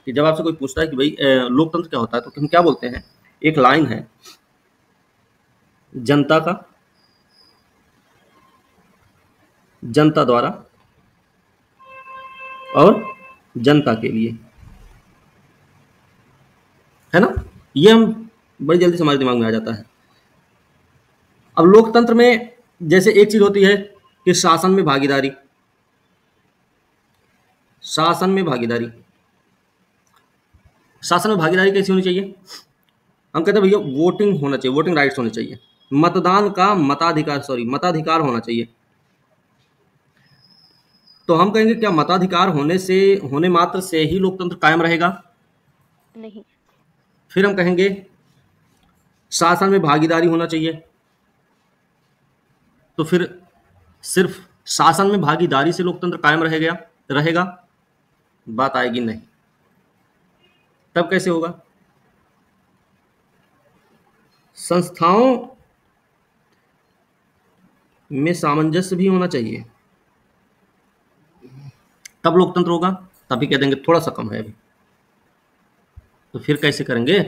कि जब आपसे कोई पूछता है कि भाई लोकतंत्र क्या होता है, तो हम क्या बोलते हैं? एक लाइन है, जनता का, जनता द्वारा और जनता के लिए, है ना? ये हम बड़ी जल्दी से हमारे दिमाग में आ जाता है। अब लोकतंत्र में जैसे एक चीज होती है कि शासन में भागीदारी, शासन में भागीदारी, शासन में भागीदारी कैसी होनी चाहिए? हम कहते हैं भैया वोटिंग होना चाहिए, वोटिंग राइट्स होने चाहिए, मतदान का मताधिकार होना चाहिए। तो हम कहेंगे क्या मताधिकार होने मात्र से ही लोकतंत्र कायम रहेगा? नहीं। फिर हम कहेंगे शासन में भागीदारी होना चाहिए, तो फिर सिर्फ शासन में भागीदारी से लोकतंत्र कायम रहेगा? बात आएगी नहीं। तब कैसे होगा? संस्थाओं में सामंजस्य भी होना चाहिए, तब लोकतंत्र होगा। तभी कह देंगे थोड़ा सा कम है अभी। तो फिर कैसे करेंगे?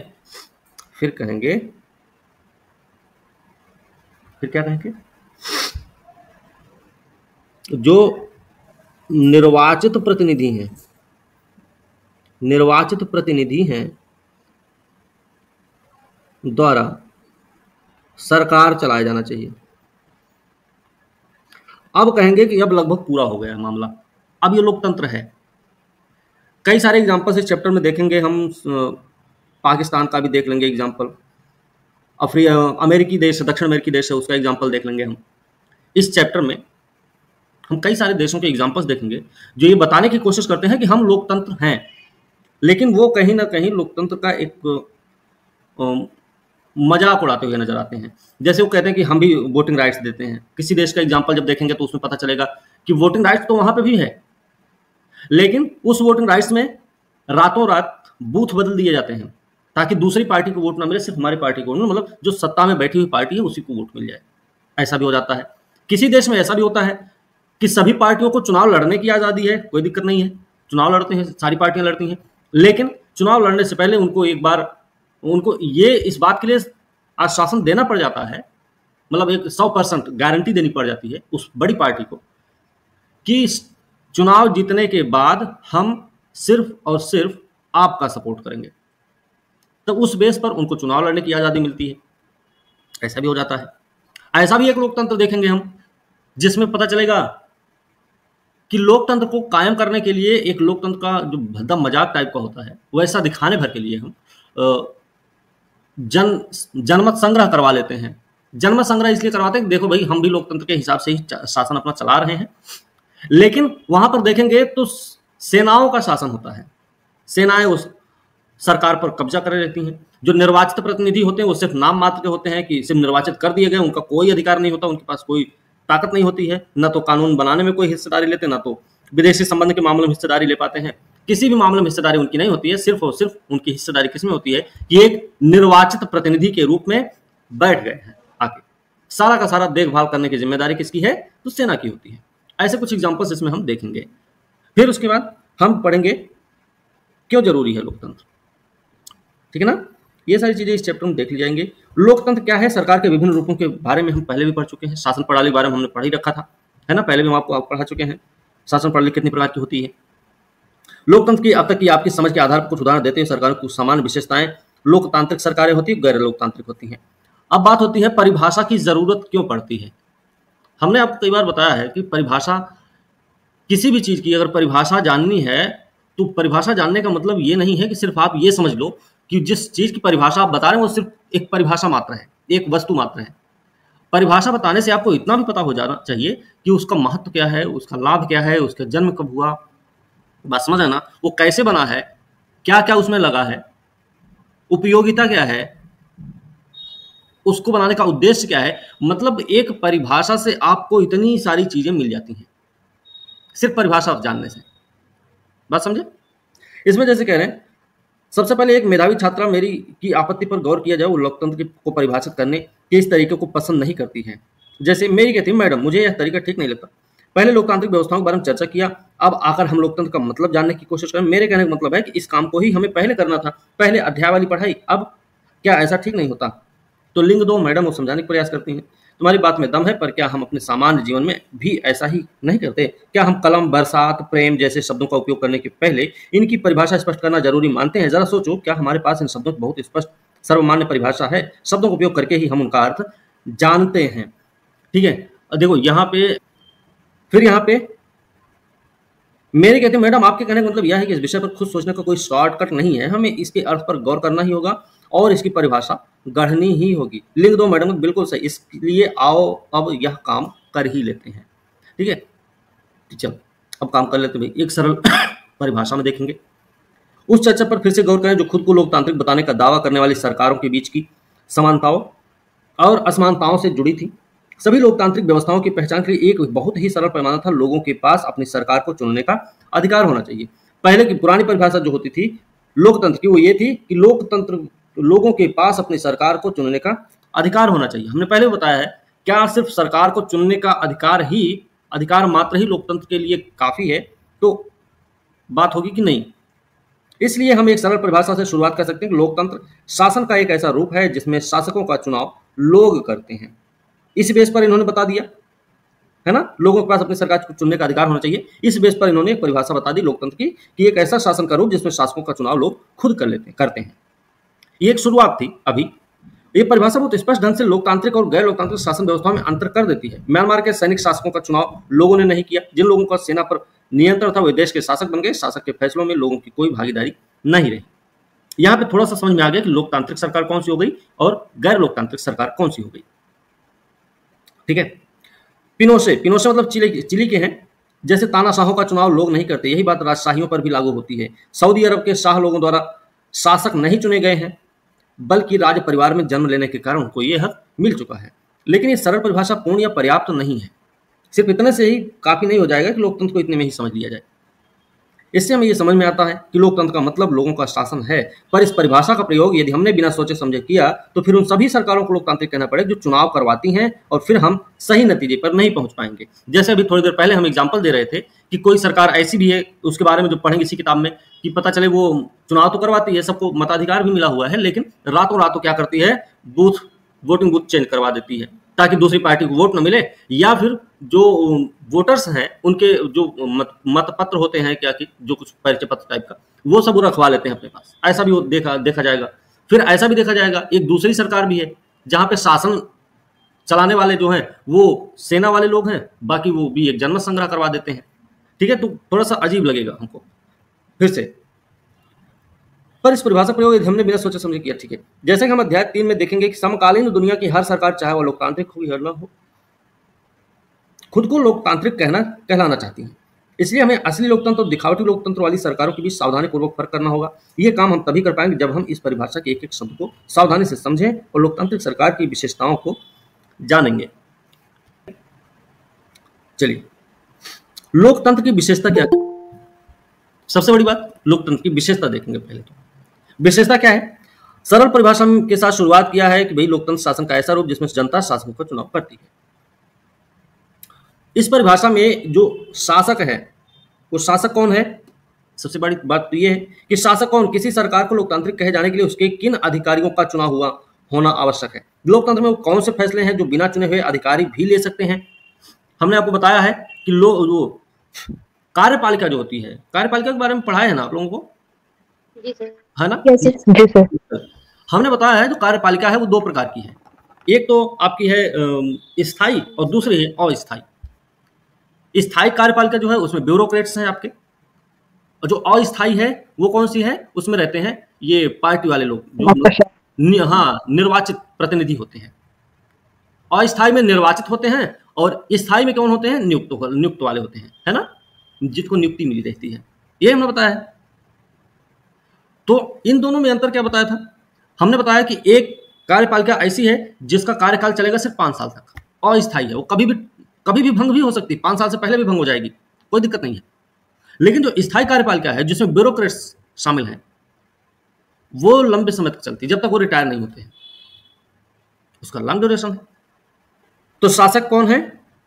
फिर कहेंगे, फिर क्या कहेंगे? जो निर्वाचित प्रतिनिधि हैं द्वारा सरकार चलाया जाना चाहिए। अब कहेंगे कि अब लगभग पूरा हो गया मामला, अब ये लोकतंत्र है। कई सारे एग्जाम्पल्स इस चैप्टर में देखेंगे हम, पाकिस्तान का भी देख लेंगे एग्जाम्पल, अमेरिकी देश, दक्षिण अमेरिकी देश है, उसका एग्जाम्पल देख लेंगे हम। इस चैप्टर में हम कई सारे देशों के एग्जाम्पल्स देखेंगे जो ये बताने की कोशिश करते हैं कि हम लोकतंत्र हैं, लेकिन वो कहीं ना कहीं लोकतंत्र का एक मजाक उड़ाते हुए नजर आते हैं। जैसे वो कहते हैं कि हम भी वोटिंग राइट्स देते हैं। किसी देश का एग्जाम्पल जब देखेंगे तो उसमें पता चलेगा कि वोटिंग राइट्स तो वहां पे भी है, लेकिन उस वोटिंग राइट्स में रातों रात बूथ बदल दिए जाते हैं ताकि दूसरी पार्टी को वोट ना मिले, सिर्फ हमारी पार्टी को, मतलब जो सत्ता में बैठी हुई पार्टी है उसी को वोट मिल जाए। ऐसा भी हो जाता है। किसी देश में ऐसा भी होता है कि सभी पार्टियों को चुनाव लड़ने की आज़ादी है, कोई दिक्कत नहीं है, चुनाव लड़ते हैं, सारी पार्टियां लड़ती हैं, लेकिन चुनाव लड़ने से पहले उनको ये इस बात के लिए आश्वासन देना पड़ जाता है, मतलब एक 100% गारंटी देनी पड़ जाती है उस बड़ी पार्टी को कि चुनाव जीतने के बाद हम सिर्फ और सिर्फ आपका सपोर्ट करेंगे। तो उस बेस पर उनको चुनाव लड़ने की आज़ादी मिलती है। ऐसा भी हो जाता है। ऐसा भी एक लोकतंत्र देखेंगे हम जिसमें पता चलेगा कि लोकतंत्र को कायम करने के लिए एक लोकतंत्र का जो भद्दा मजाक टाइप का होता है वैसा दिखाने भर के लिए हम जनमत संग्रह करवा लेते हैं। जनमत संग्रह इसलिए करवाते हैं कि देखो भाई हम भी लोकतंत्र के हिसाब से ही शासन अपना चला रहे हैं, लेकिन वहां पर देखेंगे तो सेनाओं का शासन होता है। सेनाएं उस सरकार पर कब्जा कर रहती हैं। जो निर्वाचित प्रतिनिधि होते हैं वो सिर्फ नाम मात्र के होते हैं कि सिर्फ निर्वाचित कर दिए गए, उनका कोई अधिकार नहीं होता, उनके पास कोई ताकत नहीं होती है, न तो कानून बनाने में कोई हिस्सेदारी लेते, ना तो विदेशी संबंध के मामलों में हिस्सेदारी ले पाते हैं। किसी भी मामले में हिस्सेदारी उनकी नहीं होती है। सिर्फ और सिर्फ उनकी हिस्सेदारी किसमें होती है कि एक निर्वाचित प्रतिनिधि के रूप में बैठ गए हैं आके, सारा का सारा देखभाल करने की जिम्मेदारी किसकी है? तो सेना की होती है। ऐसे कुछ एग्जाम्पल्स इसमें हम देखेंगे। फिर उसके बाद हम पढ़ेंगे क्यों जरूरी है लोकतंत्र। ठीक है ना? ये सारी चीजें इस चैप्टर में देख ली जाएंगे। लोकतंत्र क्या है, सरकार के विभिन्न रूपों के बारे में हम पहले भी पढ़ चुके हैं। शासन प्रणाली के बारे में हमने पढ़ ही रखा था, है ना? पहले भी हम आपको पढ़ा चुके हैं शासन प्रणाली कितनी प्रकार की होती है। लोकतंत्र की अब तक की आपकी समझ के आधार पर कुछ उदाहरण देते हैं। सरकारों की कुछ सामान्य विशेषताएं, लोकतांत्रिक सरकारें होती है, गैर लोकतांत्रिक होती हैं। अब बात होती है परिभाषा की जरूरत क्यों पड़ती है। हमने आपको कई बार बताया है कि परिभाषा, किसी भी चीज की अगर परिभाषा जाननी है तो परिभाषा जानने का मतलब ये नहीं है कि सिर्फ आप ये समझ लो कि जिस चीज की परिभाषा आप बता रहे हैं वो सिर्फ एक परिभाषा मात्र है, एक वस्तु मात्र है। परिभाषा बताने से आपको इतना भी पता हो जाना चाहिए कि उसका महत्व क्या है, उसका लाभ क्या है, उसका जन्म कब हुआ, बात समझ है ना, वो कैसे बना है, क्या क्या उसमें लगा है, उपयोगिता क्या है, उसको बनाने का उद्देश्य क्या है। मतलब एक परिभाषा से आपको इतनी सारी चीजें मिल जाती हैं सिर्फ परिभाषा जानने से। बात समझे? इसमें जैसे कह रहे हैं, सबसे पहले एक मेधावी छात्रा मेरी की आपत्ति पर गौर किया जाए, वो लोकतंत्र को परिभाषित करने के इस तरीके को पसंद नहीं करती है। जैसे मेरी कहती है, मैडम मुझे यह तरीका ठीक नहीं लगता, पहले लोकतांत्रिक व्यवस्थाओं के बारे में चर्चा किया, अब आकर हम लोकतंत्र का मतलब जानने की कोशिश करें। मेरे कहने का मतलब है कि इस काम को ही हमें पहले करना था, पहले अध्याय वाली पढ़ाई। अब क्या ऐसा ठीक नहीं होता? तो लिंग दो मैडम वो समझाने का प्रयास करती हैं, तुम्हारी बात में दम है, पर क्या हम अपने सामान्य जीवन में भी ऐसा ही नहीं करते? क्या हम कलम, बरसात, प्रेम जैसे शब्दों का उपयोग करने के पहले इनकी परिभाषा स्पष्ट करना जरूरी मानते हैं? जरा सोचो, क्या हमारे पास इन शब्दों की बहुत स्पष्ट सर्वमान्य परिभाषा है? शब्दों का उपयोग करके ही हम उनका अर्थ जानते हैं। ठीक है, देखो यहाँ पे, फिर यहाँ पे मेरे कहते हैं मैडम आपके कहने का मतलब यह है कि इस विषय पर खुद सोचने का कोई शॉर्टकट नहीं है, हमें इसके अर्थ पर गौर करना ही होगा और इसकी परिभाषा गढ़नी ही होगी। लिख दो मैडम, बिल्कुल सही, इसलिए आओ अब यह काम कर ही लेते हैं। ठीक है, चलो अब काम कर लेते हैं भाई। एक सरल परिभाषा में देखेंगे, उस चर्चा पर फिर से गौर करें जो खुद को लोकतांत्रिक बताने का दावा करने वाली सरकारों के बीच की समानताओं और असमानताओं से जुड़ी थी। सभी लोकतांत्रिक व्यवस्थाओं की पहचान के लिए एक बहुत ही सरल पैमाना था, लोगों के पास अपनी सरकार को चुनने का अधिकार होना चाहिए। पहले की पुरानी परिभाषा जो होती थी लोकतंत्र की, वो ये थी कि लोकतंत्र लोगों के पास अपनी सरकार को चुनने का अधिकार होना चाहिए। हमने पहले बताया है, क्या सिर्फ सरकार को चुनने का अधिकार मात्र ही लोकतंत्र के लिए काफी है? तो बात होगी कि नहीं। इसलिए हम एक सरल परिभाषा से शुरुआत कर सकते हैं कि लोकतंत्र शासन का एक ऐसा रूप है जिसमें शासकों का चुनाव लोग करते हैं। इस बेस पर इन्होंने बता दिया है ना, लोगों के पास अपनी सरकार को चुनने का अधिकार होना चाहिए। इस बेस पर इन्होंने एक परिभाषा बता दी लोकतंत्र की कि एक ऐसा शासन का रूप जिसमें शासकों का चुनाव लोग खुद करते हैं। ये एक शुरुआत थी। अभी ये परिभाषा बहुत स्पष्ट ढंग से लोकतांत्रिक और गैर लोकतांत्रिक शासन व्यवस्थाओं में अंतर कर देती है। म्यांमार के सैनिक शासकों का चुनाव लोगों ने नहीं किया। जिन लोगों का सेना पर नियंत्रण था वे देश के शासक बन गए। शासक के फैसलों में लोगों की कोई भागीदारी नहीं रही। यहाँ पे थोड़ा सा समझ में आ गया कि लोकतांत्रिक सरकार कौन सी हो गई और गैर लोकतांत्रिक सरकार कौन सी हो गई। ठीक है, पिनोशे मतलब चिली के हैं। जैसे तानाशाहों का चुनाव लोग नहीं करते, यही बात राजशाहियों पर भी लागू होती है। सऊदी अरब के शाह लोगों द्वारा शासक नहीं चुने गए हैं, बल्कि राज परिवार में जन्म लेने के कारण उनको यह हक मिल चुका है। लेकिन ये सरल परिभाषा पूर्ण या पर्याप्त नहीं है। सिर्फ इतने से ही काफी नहीं हो जाएगा कि लोकतंत्र को इतने में ही समझ लिया जाए। इससे हमें यह समझ में आता है कि लोकतंत्र का मतलब लोगों का शासन है, पर इस परिभाषा का प्रयोग यदि हमने बिना सोचे समझे किया तो फिर उन सभी सरकारों को लोकतांत्रिक कहना पड़ेगा जो चुनाव करवाती हैं, और फिर हम सही नतीजे पर नहीं पहुंच पाएंगे। जैसे अभी थोड़ी देर पहले हम एग्जाम्पल दे रहे थे कि कोई सरकार ऐसी भी है, उसके बारे में जो पढ़ेंगे इसी किताब में, कि पता चले वो चुनाव तो करवाती है, सबको मताधिकार भी मिला हुआ है, लेकिन रातों रातों क्या करती है, वोटिंग बूथ चेंज करवा देती है ताकि दूसरी पार्टी को वोट न मिले, या फिर जो वोटर्स हैं उनके जो मत पत्र होते हैं, क्या कि जो कुछ परिचय पत्र टाइप का, वो सब वो रखवा लेते हैं अपने पास। ऐसा भी देखा जाएगा। फिर ऐसा भी देखा जाएगा, एक दूसरी सरकार भी है जहां पे शासन चलाने वाले जो हैं वो सेना वाले लोग हैं, बाकी वो भी एक जनमत संग्रह करवा देते हैं। ठीक है, तो थोड़ा सा अजीब लगेगा हमको फिर से, पर इस परिभाषा प्रयोग हमने बिना सोचे समझे किया। ठीक है, जैसे कि हम अध्याय 3 में देखेंगे कि समकालीन दुनिया की हर सरकार, चाहे वह लोकतांत्रिक हो या न हो, खुद को लोकतांत्रिक कहलाना चाहती है। इसलिए हमें असली लोकतंत्र और दिखावटी लोकतंत्र वाली सरकारों के बीच सावधानी पूर्वक फर्क करना होगा। यह काम हम तभी कर पाएंगे जब हम इस परिभाषा के एक एक शब्द को सावधानी से समझें और लोकतांत्रिक सरकार की विशेषताओं को जानेंगे। चलिए, लोकतंत्र की विशेषता क्या है? सबसे बड़ी बात, लोकतंत्र की विशेषता देखेंगे। पहले तो विशेषता क्या है? सरल परिभाषा के साथ शुरुआत किया है कि भाई लोकतंत्र शासन का ऐसा रूप जिसमें जनता शासकों का चुनाव करती है। इस परिभाषा में जो शासक है वो शासक कौन है? सबसे बड़ी बात तो ये है कि शासक कौन, किसी सरकार को लोकतांत्रिक कहे जाने के लिए उसके किन अधिकारियों का चुनाव हुआ होना आवश्यक है। लोकतंत्र में वो कौन से फैसले हैं जो बिना चुने हुए अधिकारी भी ले सकते हैं। हमने आपको बताया है कि कार्यपालिका जो होती है, कार्यपालिका के बारे में पढ़ाया है ना आप लोगों को? जी सर। है ना? जी सर। हमने बताया है जो कार्यपालिका है वो दो प्रकार की है। एक तो आपकी है स्थायी और दूसरी है अस्थायी। स्थायी कार्यपालिका जो है उसमें ब्यूरोक्रेट्स हैं आपके, और जो अस्थायी है वो कौन सी है? उसमें रहते हैं ये पार्टी वाले लोग जो निर्वाचित प्रतिनिधि होते हैं। अस्थायी में निर्वाचित होते हैं और स्थायी में कौन होते हैं? नियुक्त वाले होते हैं, है ना, जिसको नियुक्ति मिली रहती है। ये हमने बताया है। तो इन दोनों में अंतर क्या बताया था? हमने बताया कि एक कार्यपालिका ऐसी है जिसका कार्यकाल चलेगा सिर्फ 5 साल तक, अस्थायी है, वो कभी भी भंग भी हो सकती है, 5 साल से पहले भी भंग हो जाएगी, कोई दिक्कत नहीं है। लेकिन जो स्थायी कार्यपालिका है जिसमें ब्यूरोक्रेट्स शामिल हैं, वो लंबे समय तक चलती है, जब तक वो रिटायर नहीं होते हैं, उसका लॉन्ग ड्यूरेशन है। तो शासक कौन है?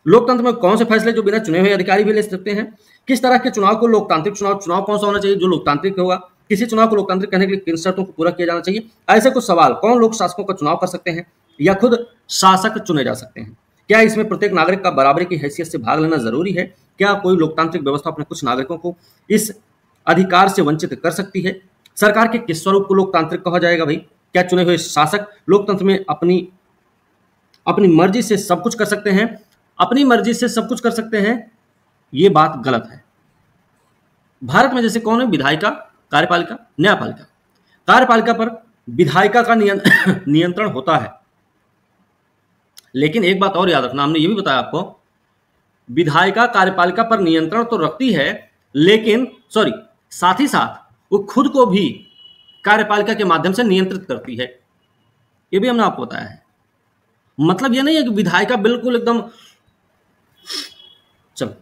लोकतंत्र में कौन से फैसले जो बिना चुने हुए अधिकारी भी ले सकते हैं? किस तरह के चुनाव को लोकतांत्रिक चुनाव कौन सा होना चाहिए जो लोकतांत्रिक होगा? किसी चुनाव को लोकतांत्रिक कहने के लिए किन शर्तों को पूरा किया जाना चाहिए? ऐसे कुछ सवाल। कौन लोक शासकों का चुनाव कर सकते हैं या खुद शासक चुने जा सकते हैं? क्या इसमें प्रत्येक नागरिक का बराबरी की हैसियत से भाग लेना जरूरी है? क्या कोई लोकतांत्रिक व्यवस्था अपने कुछ नागरिकों को इस अधिकार से वंचित कर सकती है? सरकार के किस स्वरूप को लोकतांत्रिक कहा जाएगा भाई? क्या चुने हुए शासक लोकतंत्र में अपनी अपनी मर्जी से सब कुछ कर सकते हैं? अपनी मर्जी से सब कुछ कर सकते हैं, ये बात गलत है। भारत में जैसे कौन है? विधायिका, कार्यपालिका, न्यायपालिका। कार्यपालिका पर विधायिका का नियंत्रण होता है, लेकिन एक बात और याद रखना, हमने ये भी बताया आपको, विधायिका कार्यपालिका पर नियंत्रण तो रखती है, लेकिन साथ ही साथ वो खुद को भी कार्यपालिका के माध्यम से नियंत्रित करती है। ये भी हमने आपको बताया है। मतलब ये नहीं है कि विधायिका बिल्कुल एकदम चल।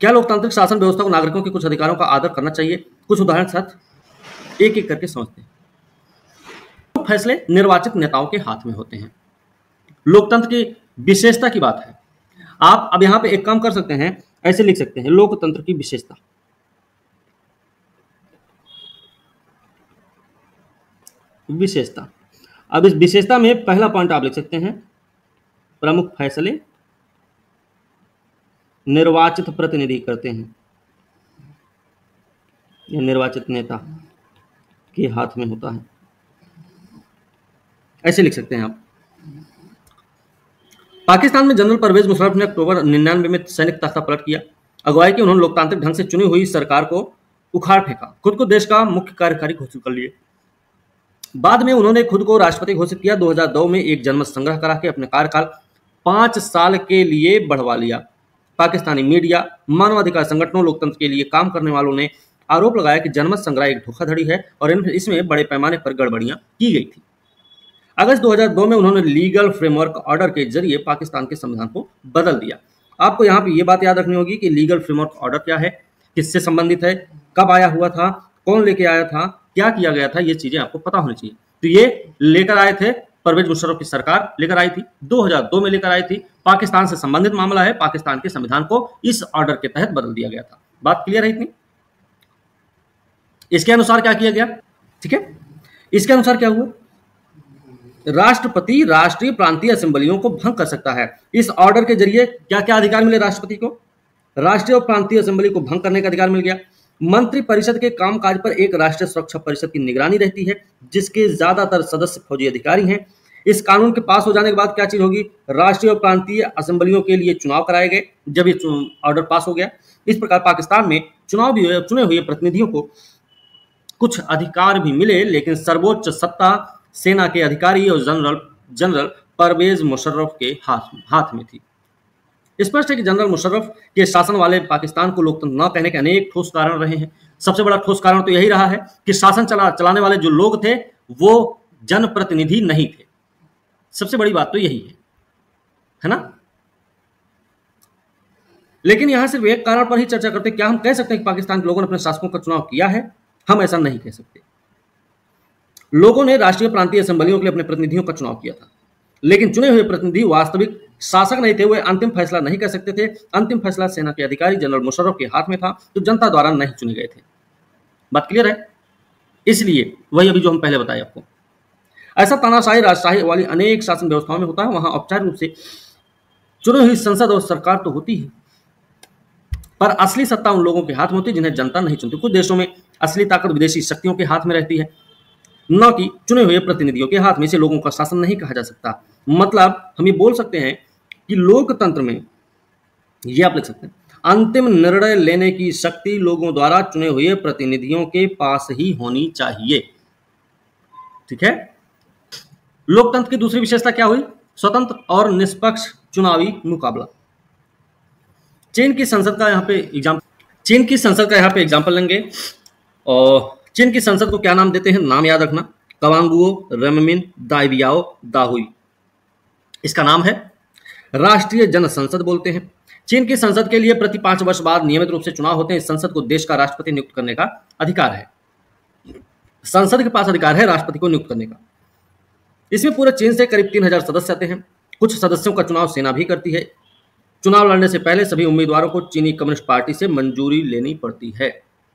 क्या लोकतांत्रिक शासन व्यवस्था को नागरिकों के कुछ अधिकारों का आदर करना चाहिए? कुछ उदाहरण साथ एक एक करके समझते हैं। फैसले निर्वाचित नेताओं के हाथ में होते हैं। लोकतंत्र की विशेषता की बात है। आप अब यहां पे एक काम कर सकते हैं, ऐसे लिख सकते हैं, लोकतंत्र की विशेषता। विशेषता। अब इस विशेषता में पहला पॉइंट आप लिख सकते हैं, प्रमुख फैसले निर्वाचित प्रतिनिधि करते हैं या निर्वाचित नेता के हाथ में होता है। ऐसे लिख सकते हैं आप। पाकिस्तान में जनरल परवेज मुशर्रफ ने अक्टूबर 99 में सैनिक तख्ता पलट किया। अगुवाई की उन्होंने लोकतांत्रिक ढंग से चुनी हुई सरकार को उखाड़ फेंका, खुद को देश का मुख्य कार्यकारी घोषित कर लिए। बाद में उन्होंने खुद को राष्ट्रपति घोषित किया। 2002 में एक जनमत संग्रह करा के अपने कार्यकाल 5 साल के लिए बढ़वा लिया। पाकिस्तानी मीडिया, मानवाधिकार संगठनों, लोकतंत्र के लिए काम करने वालों ने आरोप लगाया कि जनमत संग्रह एक धोखाधड़ी है और इसमें बड़े पैमाने पर गड़बड़ियां की गई थी। अगस्त 2002 में उन्होंने लीगल फ्रेमवर्क ऑर्डर के जरिए पाकिस्तान के संविधान को बदल दिया। आपको यहाँ पे ये बात याद रखनी होगी कि लीगल फ्रेमवर्क ऑर्डर क्या है, किससे संबंधित है, कब आया हुआ था, कौन लेके आया था, क्या किया गया था, ये चीजें आपको पता होनी चाहिए। तो ये लेकर आए थे, परवेज मुशर्रफ की सरकार लेकर आई थी, 2002 में लेकर आई थी। पाकिस्तान से संबंधित मामला है, पाकिस्तान के संविधान को इस ऑर्डर के तहत बदल दिया गया था। बात क्लियर है इतनी? इसके अनुसार क्या किया गया? ठीक है, इसके अनुसार क्या हुआ? राष्ट्रपति राष्ट्रीय प्रांतीय असेंबलियों को भंग कर सकता है। इस ऑर्डर के जरिए क्या क्या अधिकार मिले राष्ट्रपति को? राष्ट्रीय और प्रांतीय असेंबली को भंग करने का अधिकार मिल गया। मंत्री परिषद के कामकाज पर एक राष्ट्रीय सुरक्षा परिषद की निगरानी रहती है, जिसके ज्यादातर सदस्य फौजी अधिकारी हैं। इस कानून के पास हो जाने के बाद क्या चीज होगी? राष्ट्रीय और प्रांतीय असेंबलियों के लिए चुनाव कराए गए, जब ये ऑर्डर पास हो गया। इस प्रकार पाकिस्तान में चुनाव भी हुए, चुने हुए प्रतिनिधियों को कुछ अधिकार भी मिले, लेकिन सर्वोच्च सत्ता सेना के अधिकारी और जनरल परवेज मुशर्रफ के हाथ में थी। स्पष्ट है कि जनरल मुशर्रफ के शासन वाले पाकिस्तान को लोकतंत्र न कहने के अनेक ठोस कारण रहे हैं। सबसे बड़ा ठोस कारण तो यही रहा है कि शासन चलाने वाले जो लोग थे वो जनप्रतिनिधि नहीं थे। सबसे बड़ी बात तो यही है ना? लेकिन यहां सिर्फ एक कारण पर ही चर्चा करते, क्या हम कह सकते हैं कि पाकिस्तान के लोगों ने अपने शासकों का चुनाव किया है? हम ऐसा नहीं कह सकते। लोगों ने राष्ट्रीय प्रांतीय असेंबलियों के लिए अपने प्रतिनिधियों का चुनाव किया था, लेकिन चुने हुए प्रतिनिधि वास्तविक शासक नहीं थे। वे अंतिम फैसला नहीं कर सकते थे। अंतिम फैसला सेना के अधिकारी जनरल मुशर्रफ के हाथ में था, जो जनता द्वारा नहीं चुने गए थे। बात क्लियर है? इसलिए वही अभी जो हम पहले बताए आपको, ऐसा तानाशाही राजशाही वाली अनेक शासन व्यवस्थाओं में होता है। वहां औपचारिक रूप से चुनी हुई संसद और सरकार तो होती है, पर असली सत्ता उन लोगों के हाथ में होती है जिन्हें जनता नहीं चुनती। कुछ देशों में असली ताकत विदेशी शक्तियों के हाथ में रहती है, न कि चुने हुए प्रतिनिधियों के हाथ में। इसे लोगों का शासन नहीं कहा जा सकता। मतलब हम ये बोल सकते हैं कि लोकतंत्र में, ये आप लिख सकते हैं, अंतिम निर्णय लेने की शक्ति लोगों द्वारा चुने हुए प्रतिनिधियों के पास ही होनी चाहिए। ठीक है? लोकतंत्र की दूसरी विशेषता क्या हुई? स्वतंत्र और निष्पक्ष चुनावी मुकाबला। चीन की संसद का यहाँ पे एग्जाम्पल लेंगे। और चीन की संसद को क्या नाम देते हैं? नाम याद रखना, कवांगुओ रेममिन दाइबियाओ दाहुई। इसका नाम है राष्ट्रीय जन संसद बोलते हैं। चीन की संसद के लिए प्रति 5 वर्ष बाद नियमित रूप से चुनाव होते हैं। इस संसद को देश का राष्ट्रपति नियुक्त करने का अधिकार है। संसद के पास अधिकार है राष्ट्रपति को नियुक्त करने का। इसमें पूरे चीन से करीब 3000 सदस्य आते हैं। कुछ सदस्यों का चुनाव सेना भी करती है। चुनाव लड़ने से पहले सभी उम्मीदवारों को चीनी कम्युनिस्ट पार्टी से मंजूरी लेनी पड़ती है।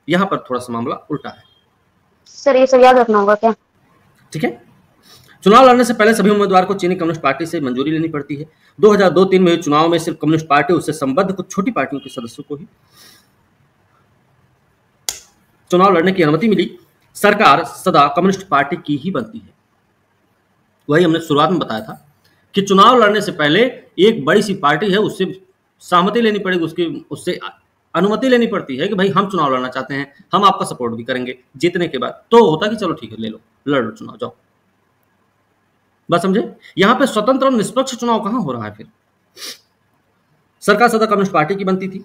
यहाँ पर थोड़ा सा मामला उल्टा है। सर ये सब याद रखना होगा क्या? ठीक है, चुनाव लड़ने से पहले सभी उम्मीदवार को चीनी कम्युनिस्ट पार्टी से मंजूरी लेनी पड़ती है। 2002-3 में हुए चुनाव में सिर्फ कम्युनिस्ट पार्टी उससे संबद्ध कुछ छोटी पार्टियों के सदस्यों को ही चुनाव लड़ने की अनुमति मिली। सरकार सदा कम्युनिस्ट पार्टी की ही बनती है। वही हमने शुरुआत में बताया था कि चुनाव लड़ने से पहले एक बड़ी सी पार्टी है, उससे सहमति लेनी पड़ेगी, उससे अनुमति लेनी पड़ती है कि भाई हम चुनाव लड़ना चाहते हैं, हम आपका सपोर्ट भी करेंगे। जीतने के बाद तो होता कि चलो ठीक है, ले लो, लड़ लो चुनाव, जाओ। बात समझे? यहां पे स्वतंत्र और निष्पक्ष चुनाव कहां हो रहा है? फिर सरकार सदा कम्युनिस्ट पार्टी की बनती थी।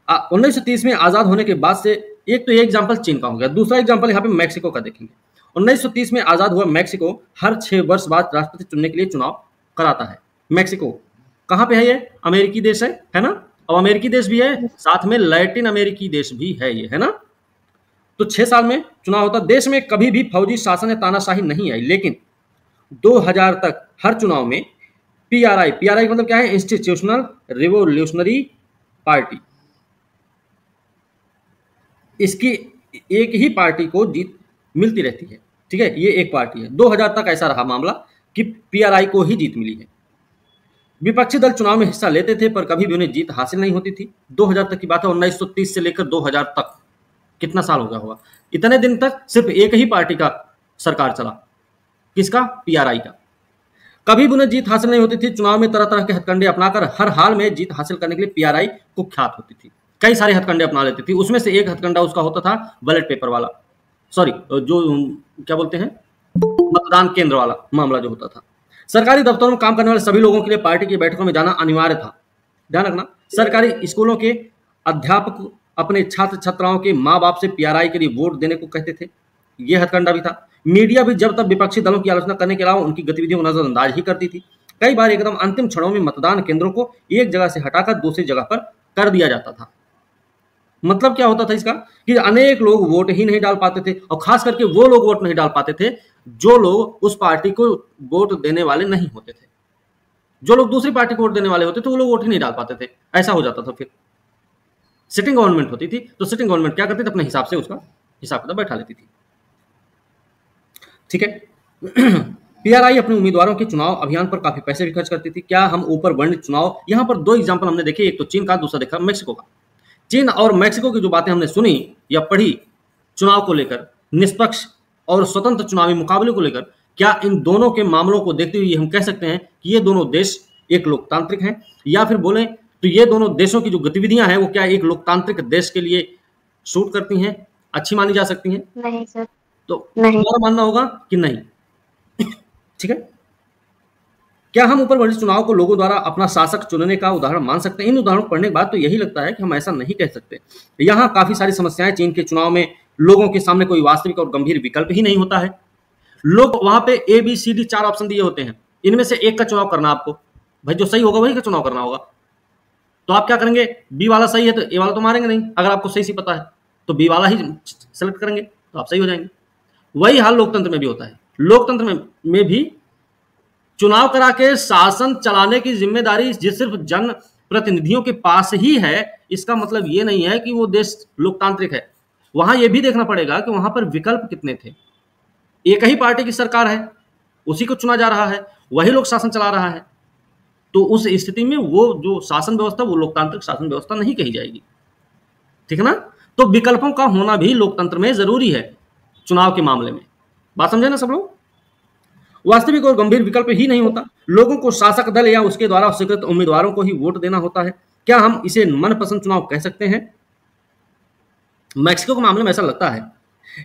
1930 में आजाद होने के बाद से एक तो ये एग्जाम्पल चीन का हो गया, दूसरा एग्जाम्पल यहाँ पे मैक्सिको का देखेंगे। 1930 में आजाद हुआ मैक्सिको हर 6 वर्ष बाद राष्ट्रपति चुनने के लिए चुनाव कराता है। मैक्सिको कहाँ पे है? ये अमेरिकी देश है ना? अब अमेरिकी देश भी है, साथ में लैटिन अमेरिकी देश भी है ये, है ना? तो 6 साल में चुनाव होता। देश में कभी भी फौजी शासन या तानाशाही नहीं आई, लेकिन 2000 तक हर चुनाव में पीआरआई मतलब क्या है? इंस्टीट्यूशनल रिवोल्यूशनरी पार्टी, इसकी एक ही पार्टी को जीत मिलती रहती है। ठीक है, ये एक पार्टी है। 2000 तक ऐसा रहा मामला कि पीआरआई को ही जीत मिली है। विपक्षी दल चुनाव में हिस्सा लेते थे पर कभी भी उन्हें जीत हासिल नहीं होती थी। 2000 तक की बात है, 1930 से लेकर 2000 तक कितना साल हो गया होगा? इतने दिन तक सिर्फ एक ही पार्टी का सरकार चला। किसका? पीआरआई का। कभी भी उन्हें जीत हासिल नहीं होती थी। चुनाव में तरह तरह के हथकंडे अपनाकर हर हाल में जीत हासिल करने के लिए पीआरआई कुख्यात होती थी। कई सारे हथकंडे अपना लेती थी। उसमें से एक हथकंडा उसका होता था बैलेट पेपर वाला, सॉरी जो क्या बोलते हैं, मतदान केंद्र वाला मामला जो होता था। सरकारी दफ्तरों में काम करने वाले सभी लोगों के लिए पार्टी की बैठकों में जाना अनिवार्य था। ध्यान रखना, सरकारी स्कूलों के अध्यापक अपने छात्र छात्राओं के माँ बाप से पीआरआई के लिए वोट देने को कहते थे। यह हथकंडा भी था। मीडिया भी जब तक विपक्षी दलों की आलोचना करने के अलावा उनकी गतिविधियों को नजरअंदाज ही करती थी। कई बार एकदम अंतिम क्षणों में मतदान केंद्रों को एक जगह से हटाकर दूसरी जगह पर कर दिया जाता था। मतलब क्या होता था इसका कि अनेक लोग वोट ही नहीं डाल पाते थे, और खास करके वो लोग वोट नहीं डाल पाते थे जो लोग उस पार्टी को वोट देने वाले नहीं होते थे। जो लोग दूसरी पार्टी को वोट देने वाले होते थे वो लोग वोट ही नहीं डाल पाते थे। ऐसा हो जाता था। फिर सिटिंग गवर्नमेंट होती थी, तो सिटिंग गवर्नमेंट क्या करती थी? अपने हिसाब से उसका हिसाब किताब बैठा लेती थी। ठीक है। पीआरआई अपने उम्मीदवारों के चुनाव अभियान पर काफी पैसे भी खर्च करती थी। क्या हम ऊपर वर्णित चुनाव, यहाँ पर 2 एग्जाम्पल हमने देखे, एक तो चीन का, दूसरा देखा मैक्सिको का। चीन और मैक्सिको की जो बातें हमने सुनी या पढ़ी चुनाव को लेकर, निष्पक्ष और स्वतंत्र चुनावी मुकाबले को लेकर, क्या इन दोनों के मामलों को देखते हुए हम कह सकते हैं कि ये दोनों देश एक लोकतांत्रिक हैं? या फिर बोले तो ये दोनों देशों की जो गतिविधियां हैं वो क्या एक लोकतांत्रिक देश के लिए सूट करती हैं, अच्छी मानी जा सकती हैं? नहीं सर। तो नहीं। हमारा मानना होगा कि नहीं। ठीक है। क्या हम ऊपर वर्णित चुनाव को लोगों द्वारा अपना शासक चुनने का उदाहरण मान सकते हैं? इन उदाहरणों को पढ़ने के बाद तो यही लगता है कि हम ऐसा नहीं कह सकते। यहाँ काफी सारी समस्याएं। चीन के चुनाव में लोगों के सामने कोई वास्तविक और गंभीर विकल्प ही नहीं होता है। लोग वहां पे ABCD 4 ऑप्शन दिए होते हैं, इनमें से एक का चुनाव करना आपको। भाई जो सही होगा वही का चुनाव करना होगा। तो आप क्या करेंगे? बी वाला सही है तो ए वाला तो मारेंगे नहीं। अगर आपको सही से पता है तो बी वाला ही सेलेक्ट करेंगे तो आप सही हो जाएंगे। वही हाल लोकतंत्र में भी होता है। लोकतंत्र में भी चुनाव करा के शासन चलाने की जिम्मेदारी सिर्फ जन प्रतिनिधियों के पास ही है, इसका मतलब ये नहीं है कि वो देश लोकतांत्रिक है। वहां ये भी देखना पड़ेगा कि वहां पर विकल्प कितने थे। एक ही पार्टी की सरकार है, उसी को चुना जा रहा है, वही लोग शासन चला रहा है। तो उस स्थिति में वो जो शासन व्यवस्था वो लोकतांत्रिक शासन व्यवस्था नहीं कही जाएगी। ठीक है ना? तो विकल्पों का होना भी लोकतंत्र में जरूरी है चुनाव के मामले में। बात समझे ना सब लोग? वास्तविक और गंभीर विकल्प ही नहीं होता। लोगों को शासक दल या उसके द्वारा स्वीकृत उम्मीदवारों को ही वोट देना होता है। क्या हम इसे मनपसंद चुनाव कह सकते हैं? मैक्सिको के मामले में ऐसा लगता है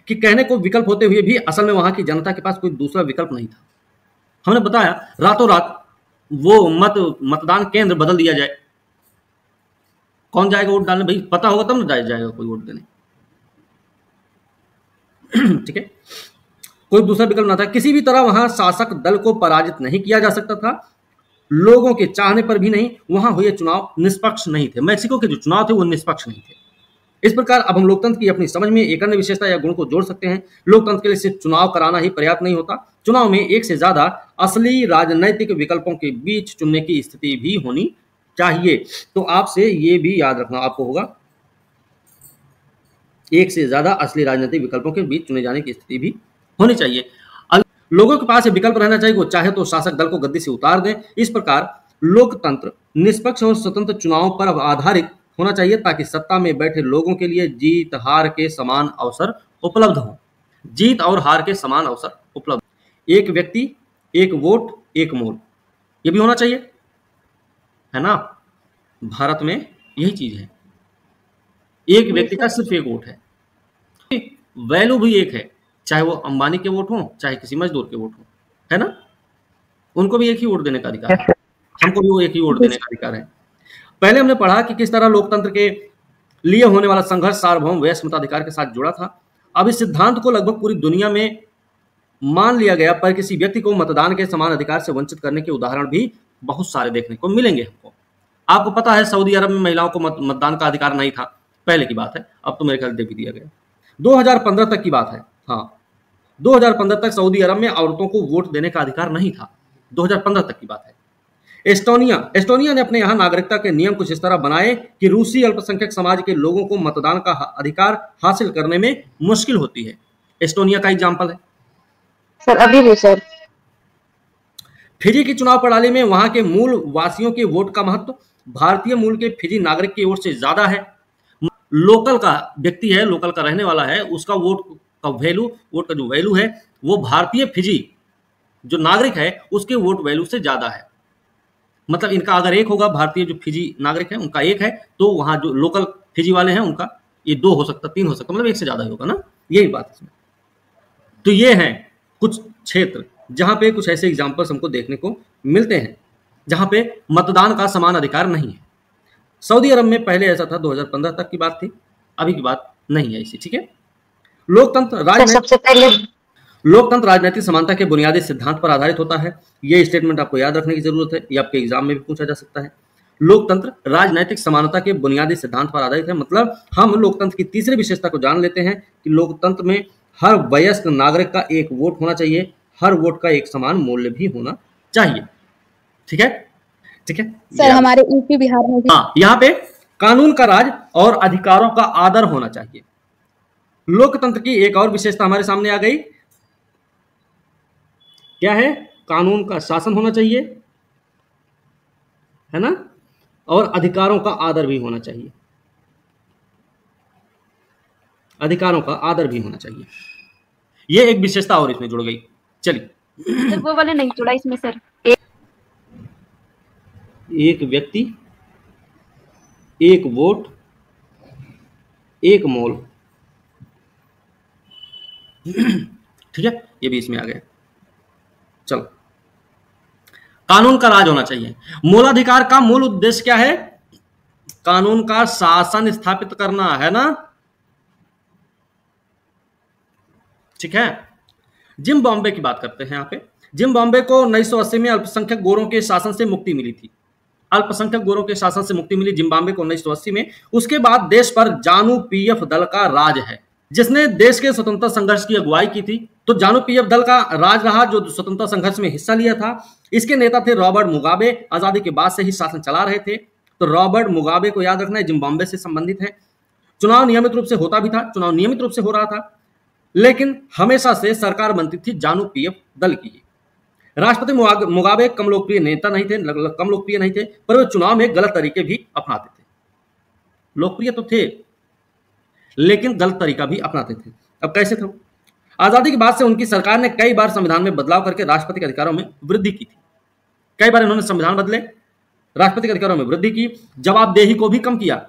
कि कहने को विकल्प होते हुए भी असल में वहां की जनता के पास कोई दूसरा विकल्प नहीं था। हमने बताया रातों रात वो मतदान केंद्र बदल दिया जाए। कौन जाएगा वोट डालने? भाई पता होगा तब ना जाएगा कोई वोट देने। ठीक है, कोई दूसरा विकल्प ना था। किसी भी तरह वहां शासक दल को पराजित नहीं किया जा सकता था, लोगों के चाहने पर भी नहीं। वहां हुए चुनाव निष्पक्ष नहीं थे। मैक्सिको के जो चुनाव थे वो निष्पक्ष नहीं थे। इस प्रकार अब हम लोकतंत्र की अपनी समझ में एक अन्य विशेषता या गुण को जोड़ सकते हैं। लोकतंत्र के लिए सिर्फ चुनाव कराना ही पर्याप्त नहीं होता, चुनाव में एक से ज्यादा असली राजनैतिक विकल्पों के बीच चुनने की स्थिति भी होनी चाहिए। तो आपसे ये भी याद रखना आपको होगा, एक से ज्यादा असली राजनीतिक विकल्पों के बीच चुने जाने की स्थिति भी होनी चाहिए। लोगों के पास ये विकल्प रहना चाहिए, वो चाहे तो शासक दल को गद्दी से उतार दें। इस प्रकार लोकतंत्र निष्पक्ष और स्वतंत्र चुनाव पर आधारित होना चाहिए, ताकि सत्ता में बैठे लोगों के लिए जीत हार के समान अवसर उपलब्ध हो। जीत और हार के समान अवसर उपलब्ध, एक व्यक्ति एक वोट एक मोल, ये भी होना चाहिए, है ना। भारत में यही चीज है, एक व्यक्ति का सिर्फ एक वोट है, वैल्यू भी एक है, चाहे वो अंबानी के वोट हो चाहे किसी मजदूर के वोट हो, है ना। उनको भी एक ही वोट देने का अधिकार है, हमको भी वो एक ही वोट देने का अधिकार है। पहले हमने पढ़ा कि किस तरह लोकतंत्र के लिए होने वाला संघर्ष सार्वभौम व्यस्क मताधिकार के साथ जुड़ा था। अब इस सिद्धांत को लगभग पूरी दुनिया में मान लिया गया, पर किसी व्यक्ति को मतदान के समान अधिकार से वंचित करने के उदाहरण भी बहुत सारे देखने को मिलेंगे हमको। आपको पता है सऊदी अरब में महिलाओं को मतदान का अधिकार नहीं था, पहले की बात है, अब तो मेरे ख्याल दे भी दिया गया। 2015 तक की बात है, हाँ 2015 तक सऊदी अरब में औरतों को वोट देने का अधिकार नहीं था, 2015 तक की बात है। एस्टोनिया ने अपने यहाँ नागरिकता के नियम कुछ इस तरह बनाए कि रूसी अल्पसंख्यक समाज के लोगों को मतदान का अधिकार हासिल करने में मुश्किल होती है। एस्टोनिया का एग्जाम्पल है सर। अभी भी सर। फिजी की चुनाव प्रणाली में वहां के मूल वासियों के वोट का महत्व भारतीय मूल के फिजी नागरिक की ओर से ज्यादा है। लोकल का व्यक्ति है, लोकल का रहने वाला है, उसका वोट का जो वैल्यू है वो भारतीय फिजी जो नागरिक है उसके वोट वैल्यू से ज्यादा है। मतलब इनका अगर एक होगा, भारतीय जो फिजी नागरिक है उनका एक है, तो वहां जो लोकल फिजी वाले हैं उनका ये 2 हो सकता, 3 हो सकता, मतलब एक से ज्यादा ही होगा ना, यही बात इसमें। तो ये है कुछ क्षेत्र जहां पे कुछ ऐसे एग्जाम्पल्स हमको देखने को मिलते हैं जहां पे मतदान का समान अधिकार नहीं है। सऊदी अरब में पहले ऐसा था, 2015 तक की बात थी, अभी की बात नहीं है इसी, ठीक है। लोकतंत्र राजनीतिक समानता के बुनियादी सिद्धांत पर आधारित होता है। यह स्टेटमेंट आपको याद रखने की जरूरत है, ये आपके एग्जाम में भी पूछा जा सकता है। लोकतंत्र राजनीतिक समानता के बुनियादी सिद्धांत पर आधारित है, मतलब हम लोकतंत्र की तीसरी विशेषता को जान लेते हैं कि लोकतंत्र में हर वयस्क नागरिक का एक वोट होना चाहिए, हर वोट का एक समान मूल्य भी होना चाहिए, ठीक है, ठीक है सर। हमारे यूपी बिहार में भी हाँ, यहाँ पे कानून का राज और अधिकारों का आदर होना चाहिए। लोकतंत्र की एक और विशेषता हमारे सामने आ गई, क्या है? कानून का शासन होना चाहिए, है ना, और अधिकारों का आदर भी होना चाहिए, अधिकारों का आदर भी होना चाहिए। ये एक विशेषता और इसमें जुड़ गई। चलिए, वो वाले नहीं जुड़ा इसमें सर। एक व्यक्ति एक वोट एक मोल, ठीक है, ये भी इसमें आ गया। चलो, कानून का राज होना चाहिए। मूलाधिकार का मूल उद्देश्य क्या है? कानून का शासन स्थापित करना, है ना, ठीक है। जिम्बाब्वे की बात करते हैं यहाँ पे। जिम्बाब्वे को 1980 में अल्पसंख्यक गोरों के शासन से मुक्ति मिली थी। अल्पसंख्यक गोरों के शासन से मुक्ति मिली जिम्बाब्वे को 1980 में। उसके बाद देश पर जानू पीएफ दल का राज है, जिसने देश के स्वतंत्रता संघर्ष की अगुवाई की थी। तो जानू पीएफ दल का राज रहा, जो स्वतंत्रता संघर्ष में हिस्सा लिया था। इसके नेता थे रॉबर्ट मुगाबे, आजादी के बाद से ही शासन चला रहे थे। तो रॉबर्ट मुगाबे को याद रखना है, जिम्बाब्वे से संबंधित है। चुनाव नियमित रूप से होता भी था, चुनाव नियमित रूप से हो रहा था, लेकिन हमेशा से सरकार बनती थी जानू पीएफ दल की। राष्ट्रपति मुगाबे कम लोकप्रिय नेता नहीं थे, कम लोकप्रिय नहीं थे, पर वे चुनाव में गलत तरीके भी अपनाते थे। लोकप्रिय तो थे, लेकिन गलत तरीका भी अपनाते थे। अब कैसे थे? आजादी के बाद से उनकी सरकार ने कई बार संविधान में बदलाव करके राष्ट्रपति के अधिकारों में वृद्धि की थी। कई बार इन्होंने संविधान बदले, राष्ट्रपति के अधिकारों में वृद्धि की, जवाबदेही को भी कम किया।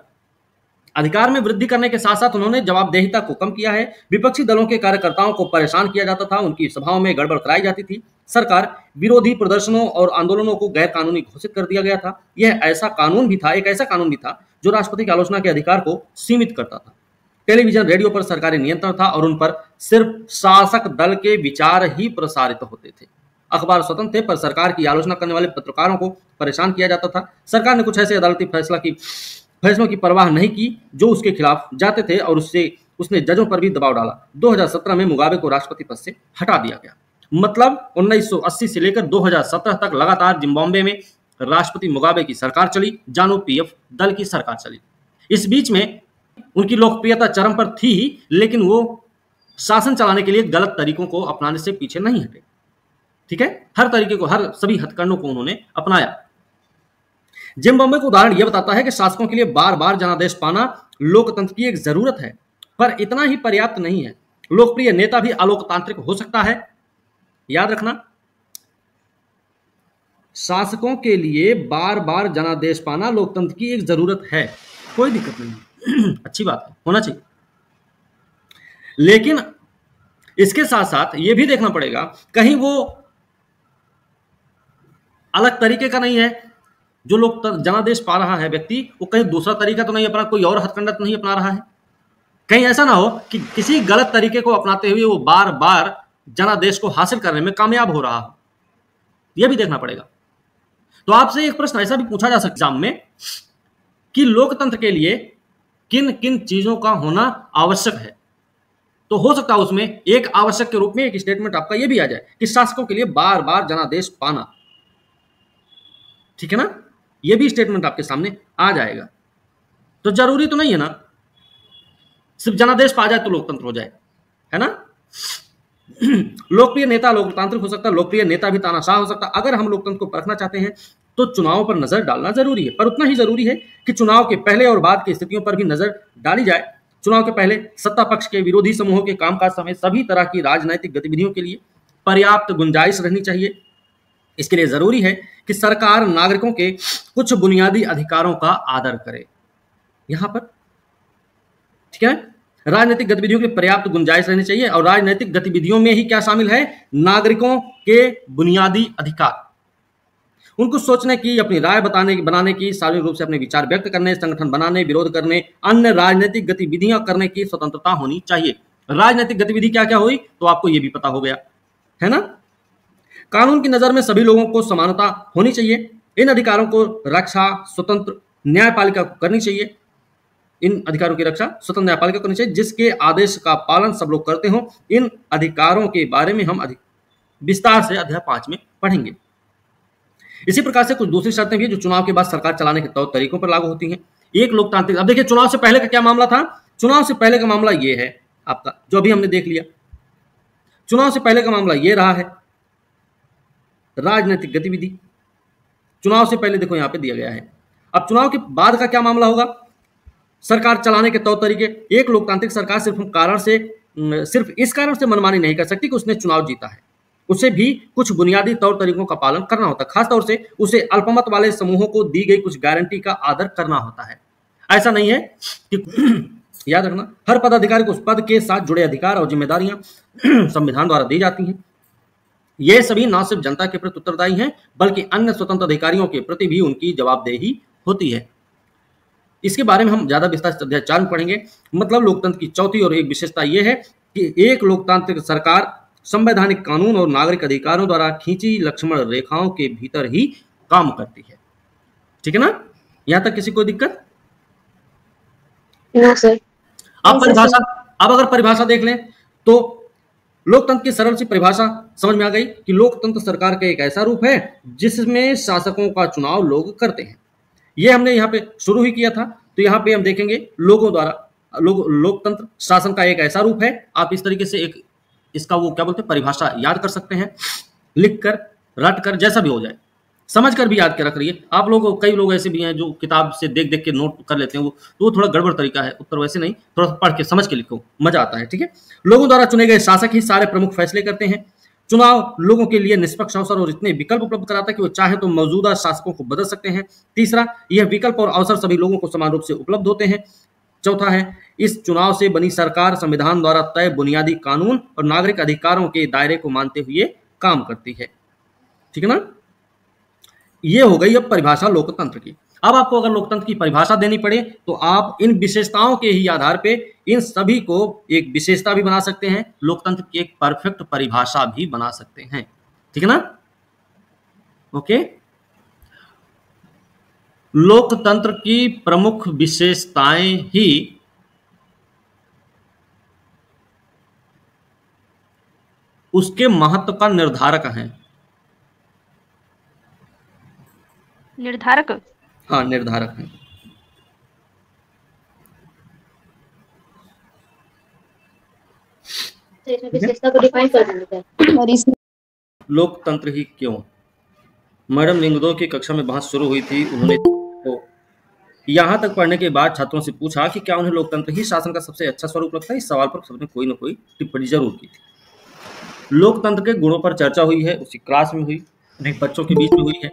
अधिकार में वृद्धि करने के साथ साथ उन्होंने जवाबदेहिता को कम किया है। विपक्षी दलों के कार्यकर्ताओं को परेशान किया जाता था, उनकी सभाओं में गड़बड़ कराई जाती थी। सरकार विरोधी प्रदर्शनों और आंदोलनों को गैर कानूनी घोषित कर दिया गया था। यह ऐसा कानून भी था, एक ऐसा कानून भी था जो राष्ट्रपति की आलोचना के अधिकार को सीमित करता था। टेलीविजन रेडियो पर सरकारी नियंत्रण था और उन पर सिर्फ शासक दल के विचार ही प्रसारित होते थे। अखबार स्वतंत्र थे, पर सरकार की आलोचना करने वाले पत्रकारों को परेशान किया जाता था। सरकार ने कुछ ऐसे अदालती फैसलों की परवाह नहीं की जो उसके खिलाफ जाते थे, और उसने जजों पर भी दबाव डाला। 2017 में मुगाबे को राष्ट्रपति पद से हटा दिया गया। मतलब 1980 से लेकर 2017 तक लगातार जिम्बाब्वे में राष्ट्रपति मुगाबे की सरकार चली, जानु पीएफ दल की सरकार चली। इस बीच में उनकी लोकप्रियता चरम पर थी, लेकिन वो शासन चलाने के लिए गलत तरीकों को अपनाने से पीछे नहीं हटे। ठीक है, हर तरीके को, हर सभी हथकंडों को उन्होंने अपनाया। जिम्बाब्वे का उदाहरण यह बताता है कि शासकों के लिए बार बार जनादेश पाना लोकतंत्र की एक जरूरत है, पर इतना ही पर्याप्त नहीं है। लोकप्रिय नेता भी अलोकतांत्रिक हो सकता है। याद रखना, शासकों के लिए बार बार जनादेश पाना लोकतंत्र की एक जरूरत है, कोई दिक्कत नहीं अच्छी बात है, होना चाहिए। लेकिन इसके साथ साथ यह भी देखना पड़ेगा कहीं वो अलग तरीके का नहीं है। जो लोग जनादेश पा रहा है व्यक्ति, वो कहीं दूसरा तरीका तो नहीं अपना, कोई और हथकंडा तो नहीं अपना रहा है। कहीं ऐसा ना हो कि किसी गलत तरीके को अपनाते हुए वो बार बार जनादेश को हासिल करने में कामयाब हो रहा हो, यह भी देखना पड़ेगा। तो आपसे एक प्रश्न ऐसा भी पूछा जा सकता है एग्जाम में कि लोकतंत्र के लिए किन किन चीजों का होना आवश्यक है। तो हो सकता है उसमें एक आवश्यक के रूप में एक स्टेटमेंट आपका यह भी आ जाए कि शासकों के लिए बार बार जनादेश पाना। ठीक है ना, यह भी स्टेटमेंट आपके सामने आ जाएगा। तो जरूरी तो नहीं है ना सिर्फ जनादेश पा जाए तो लोकतंत्र हो जाए, है ना। लोकप्रिय नेता लोकतांत्रिक हो सकता है, लोकप्रिय नेता भी तानाशाह हो सकता है। अगर हम लोकतंत्र को परखना चाहते हैं तो चुनाव पर नजर डालना जरूरी है, पर उतना ही जरूरी है कि चुनाव के पहले और बाद की स्थितियों पर भी नजर डाली जाए। चुनाव के पहले सत्ता पक्ष के विरोधी समूहों के कामकाज समेत सभी तरह की राजनीतिक गतिविधियों के लिए पर्याप्त गुंजाइश रहनी चाहिए। इसके लिए जरूरी है कि सरकार नागरिकों के कुछ बुनियादी अधिकारों का आदर करे। यहां पर ठीक है, राजनीतिक गतिविधियों के लिए पर्याप्त गुंजाइश रहनी चाहिए। और राजनीतिक गतिविधियों में ही क्या शामिल है? नागरिकों के बुनियादी अधिकार, उनको सोचने की, अपनी राय बनाने की, सार्वजनिक रूप से अपने विचार व्यक्त करने, संगठन बनाने, विरोध करने, अन्य राजनीतिक गतिविधियां करने की स्वतंत्रता होनी चाहिए। राजनीतिक गतिविधि क्या क्या हुई तो आपको यह भी पता हो गया, है ना। कानून की नजर में सभी लोगों को समानता होनी चाहिए। इन अधिकारों को रक्षा स्वतंत्र न्यायपालिका को करनी चाहिए। इन अधिकारों की रक्षा स्वतंत्र न्यायपालिका करनी चाहिए, जिसके आदेश का पालन सब लोग करते हों। इन अधिकारों के बारे में हम अधिक विस्तार से अध्याय 5 में पढ़ेंगे। इसी प्रकार से कुछ दूसरी शर्तें भी हैं जो चुनाव के बाद सरकार चलाने के तौर तरीकों पर लागू होती हैं। एक लोकतांत्रिक, अब देखिए चुनाव से पहले का क्या मामला था। चुनाव से पहले का मामला ये है आपका, जो अभी हमने देख लिया। चुनाव से पहले का मामला ये रहा है राजनीतिक गतिविधि। चुनाव से पहले देखो यहां पे दिया गया है। अब चुनाव के बाद का क्या मामला होगा? सरकार चलाने के तौर तरीके। एक लोकतांत्रिक सरकार सिर्फ इस कारण से मनमानी नहीं कर सकती कि उसने चुनाव जीता है, उसे भी कुछ बुनियादी तौर तरीकों का पालन करना होता है। खासतौर से उसे अल्पमत वाले समूहों को दी गई कुछ गारंटी का आदर करना होता है। ऐसा नहीं है कि याद रखना, हर पदाधिकारी को उस पद के साथ जुड़े अधिकार और जिम्मेदारियां संविधान द्वारा दी जाती हैं। ये सभी न सिर्फ जनता के प्रति उत्तरदायी हैं, बल्कि अन्य स्वतंत्र अधिकारियों के प्रति भी उनकी जवाबदेही होती है। इसके बारे में हम ज्यादा विस्तार से अध्याय 4 में पढ़ेंगे। मतलब लोकतंत्र की चौथी और एक विशेषता यह है कि एक लोकतांत्रिक सरकार संवैधानिक कानून और नागरिक अधिकारों द्वारा खींची लक्ष्मण रेखाओं के भीतर ही काम करती है। ठीक है ना, यहां तक किसी को दिक्कत? No sir. अब अगर परिभाषा देख लें तो लोकतंत्र की सरल सी परिभाषा समझ में आ गई कि लोकतंत्र सरकार का एक ऐसा रूप है जिसमें शासकों का चुनाव लोग करते हैं। ये हमने यहाँ पे शुरू ही किया था, तो यहाँ पे हम देखेंगे लोगों द्वारा लोकतंत्र शासन का एक ऐसा रूप है। आप इस तरीके से एक इसका वो क्या बोलते हैं परिभाषा याद कर सकते हैं, लिख कर, रट कर, जैसा भी हो जाए, समझ कर भी याद के रख रही है। आप लोग, कई लोग ऐसे भी हैं जो किताब से देख देख के नोट कर लेते हैं, वो थोड़ा गड़बड़ तरीका है। उत्तर वैसे नहीं, थोड़ा पढ़ के समझ के लिखो, मजा आता है। ठीक है, लोगों द्वारा चुने गए शासक ही सारे प्रमुख फैसले करते हैं। चुनाव लोगों के लिए निष्पक्ष अवसर और इतने विकल्प उपलब्ध कराता है कि वो चाहे तो मौजूदा शासकों को बदल सकते हैं। तीसरा, यह विकल्प और अवसर सभी लोगों को समान रूप से उपलब्ध होते हैं। चौथा है, इस चुनाव से बनी सरकार संविधान द्वारा तय बुनियादी कानून और नागरिक अधिकारों के दायरे को मानते हुए काम करती है। ठीक है ना, ये हो गई अब परिभाषा लोकतंत्र की। अब आपको अगर लोकतंत्र की परिभाषा देनी पड़े तो आप इन विशेषताओं के ही आधार पे इन सभी को एक विशेषता भी बना सकते हैं, लोकतंत्र की एक परफेक्ट परिभाषा भी बना सकते हैं। ठीक है ना, ओके। लोकतंत्र की प्रमुख विशेषताएं ही उसके महत्व का निर्धारक है। निर्धारक। हाँ, निर्धारक है। विशेषता को डिफाइन कर देते हैं। और इसमें लोकतंत्र ही क्यों? मैडम लिंगदो की कक्षा में बहस शुरू हुई थी। उन्होंने तो यहाँ तक पढ़ने के बाद छात्रों से पूछा कि क्या उन्हें लोकतंत्र ही शासन का सबसे अच्छा स्वरूप लगता है। इस सवाल पर सबने कोई ना कोई टिप्पणी जरूर की थी। लोकतंत्र के गुणों पर चर्चा हुई है, उसी क्लास में हुई, नहीं बच्चों के बीच में हुई है,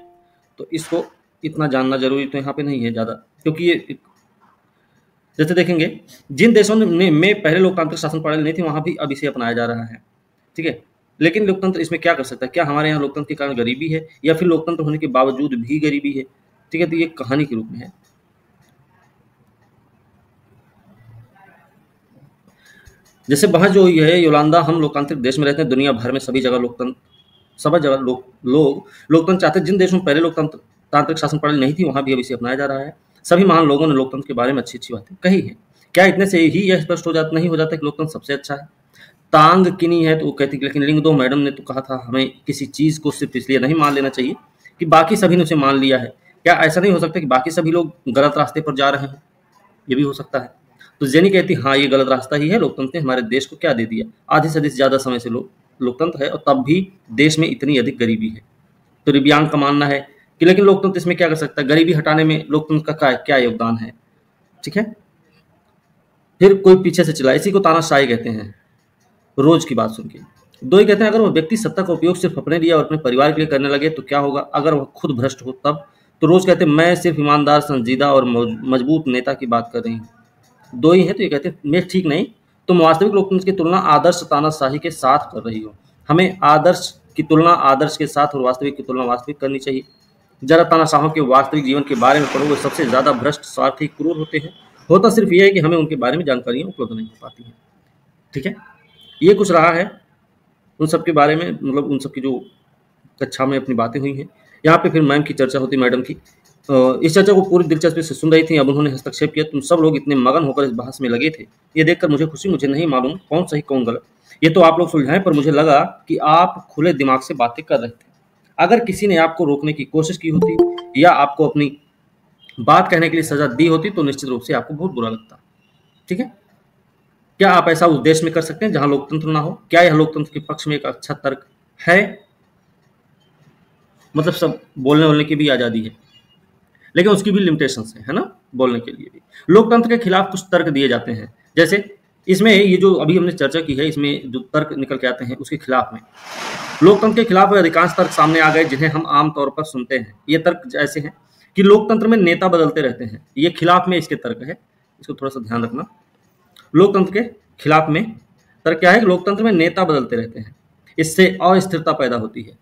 तो इसको इतना जानना जरूरी तो यहाँ पे नहीं है ज़्यादा, क्योंकि ये जैसे देखेंगे जिन देशों में पहले लोकतांत्रिक शासन प्रणाली नहीं थी वहाँ भी अब इसे अपनाया जा रहा है, ठीक है। लेकिन लोकतंत्र इसमें क्या कर सकता है? क्या हमारे यहाँ लोकतंत्र के कारण गरीबी है, या फिर लोकतंत्र होने के बावजूद भी गरीबी है? ठीक है, तो ये कहानी के रूप में है। जैसे बहस जो हुई है योलांदा, हम लोकतांत्रिक देश में रहते हैं, दुनिया भर में सभी जगह लोग लोकतंत्र चाहते हैं। जिन देशों में पहले लोकतंत्र तांत्रिक शासन प्रणाली नहीं थी वहां भी अब इसे अपनाया जा रहा है। सभी महान लोगों ने लोकतंत्र के बारे में अच्छी अच्छी बातें कही है। क्या इतने से ही यह स्पष्ट नहीं हो जाता कि लोकतंत्र सबसे अच्छा है? तांग किनी है तो वो कहती, लेकिन लिंगदो मैडम ने तो कहा था हमें किसी चीज को सिर्फ इसलिए नहीं मान लेना चाहिए कि बाकी सभी ने उसे मान लिया है। क्या ऐसा नहीं हो सकता कि बाकी सभी लोग गलत रास्ते पर जा रहे हैं? ये भी हो सकता है। तो जेनी कहती हाँ, ये गलत रास्ता ही है। लोकतंत्र ने हमारे देश को क्या दे दिया? आधी से ज्यादा समय से लोकतंत्र है और तब भी देश में इतनी अधिक गरीबी है। तो रिबियांग का मानना है कि लेकिन लोकतंत्र इसमें क्या कर सकता है? गरीबी हटाने में लोकतंत्र का क्या योगदान है? ठीक है। फिर कोई पीछे से चला, इसी को तानाशाही कहते हैं। रोज की बात सुन के दो ही कहते हैं, अगर वह व्यक्ति सत्ता का उपयोग सिर्फ अपने लिए और अपने परिवार के लिए करने लगे तो क्या होगा? अगर वह खुद भ्रष्ट हो तब? तो रोज कहते हैं मैं सिर्फ ईमानदार, संजीदा और मजबूत नेता की बात कर रही हूँ। दो ही है तो ये कहते हैं मैं ठीक नहीं, तुम वास्तविक लोकतंत्र की तुलना आदर्श तानाशाही के साथ कर रही हो। हमें आदर्श की तुलना आदर्श के साथ और वास्तविक की तुलना वास्तविक करनी चाहिए। जरा तानाशाहों के वास्तविक जीवन के बारे में पढ़ो, वे सबसे ज्यादा भ्रष्ट, स्वार्थी, क्रूर होते हैं। होता सिर्फ यह है कि हमें उनके बारे में जानकारियां उपलब्ध नहीं हो पाती हैं। ठीक है, ये कुछ रहा है उन सब के बारे में, मतलब उन सब की जो कक्षा में अपनी बातें हुई हैं। यहाँ पे फिर मैम की चर्चा होती, मैडम की। इस चर्चा को पूरी दिलचस्पी से सुन रही थी। अब उन्होंने हस्तक्षेप किया, तुम सब लोग इतने मगन होकर इस बहस में लगे थे, ये देखकर मुझे खुशी, मुझे नहीं मालूम कौन सही कौन गलत, ये तो आप लोग सुलझाएं, पर मुझे लगा कि आप खुले दिमाग से बातें कर रहे थे। अगर किसी ने आपको रोकने की कोशिश की होती या आपको अपनी बात कहने के लिए सजा दी होती तो निश्चित रूप से आपको बहुत बुरा लगता। ठीक है, क्या आप ऐसा उस देश में कर सकते हैं जहां लोकतंत्र ना हो? क्या यह लोकतंत्र के पक्ष में एक अच्छा तर्क है? मतलब सब बोलने की भी आजादी है, लेकिन उसकी भी लिमिटेशंस है ना, बोलने के लिए भी। लोकतंत्र के खिलाफ कुछ तर्क दिए जाते हैं, जैसे इसमें ये जो अभी हमने चर्चा की है, इसमें जो तर्क निकल के आते हैं उसके खिलाफ में, लोकतंत्र के खिलाफ अधिकांश तर्क सामने आ गए जिन्हें हम आमतौर पर सुनते हैं। ये तर्क ऐसे हैं कि लोकतंत्र में नेता बदलते रहते हैं। ये खिलाफ में इसके तर्क है, इसको थोड़ा सा ध्यान रखना। लोकतंत्र के खिलाफ में तर्क क्या है कि लोकतंत्र में नेता बदलते रहते हैं, इससे अस्थिरता पैदा होती है।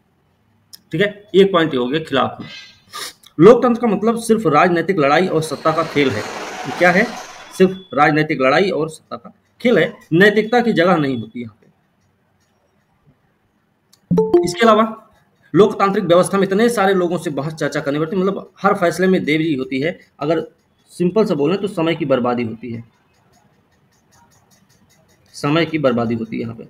ठीक है, एक पॉइंट ये हो गया खिलाफ में। लोकतंत्र का मतलब सिर्फ राजनीतिक लड़ाई और सत्ता का खेल है। क्या है? सिर्फ राजनीतिक लड़ाई और सत्ता का खेल है, नैतिकता की जगह नहीं होती यहाँ पे। इसके अलावा लोकतांत्रिक व्यवस्था में इतने सारे लोगों से बहस चर्चा करनी पड़ती है, मतलब हर फैसले में देरी होती है। अगर सिंपल से बोलें तो समय की बर्बादी होती है, समय की बर्बादी होती है यहाँ पे।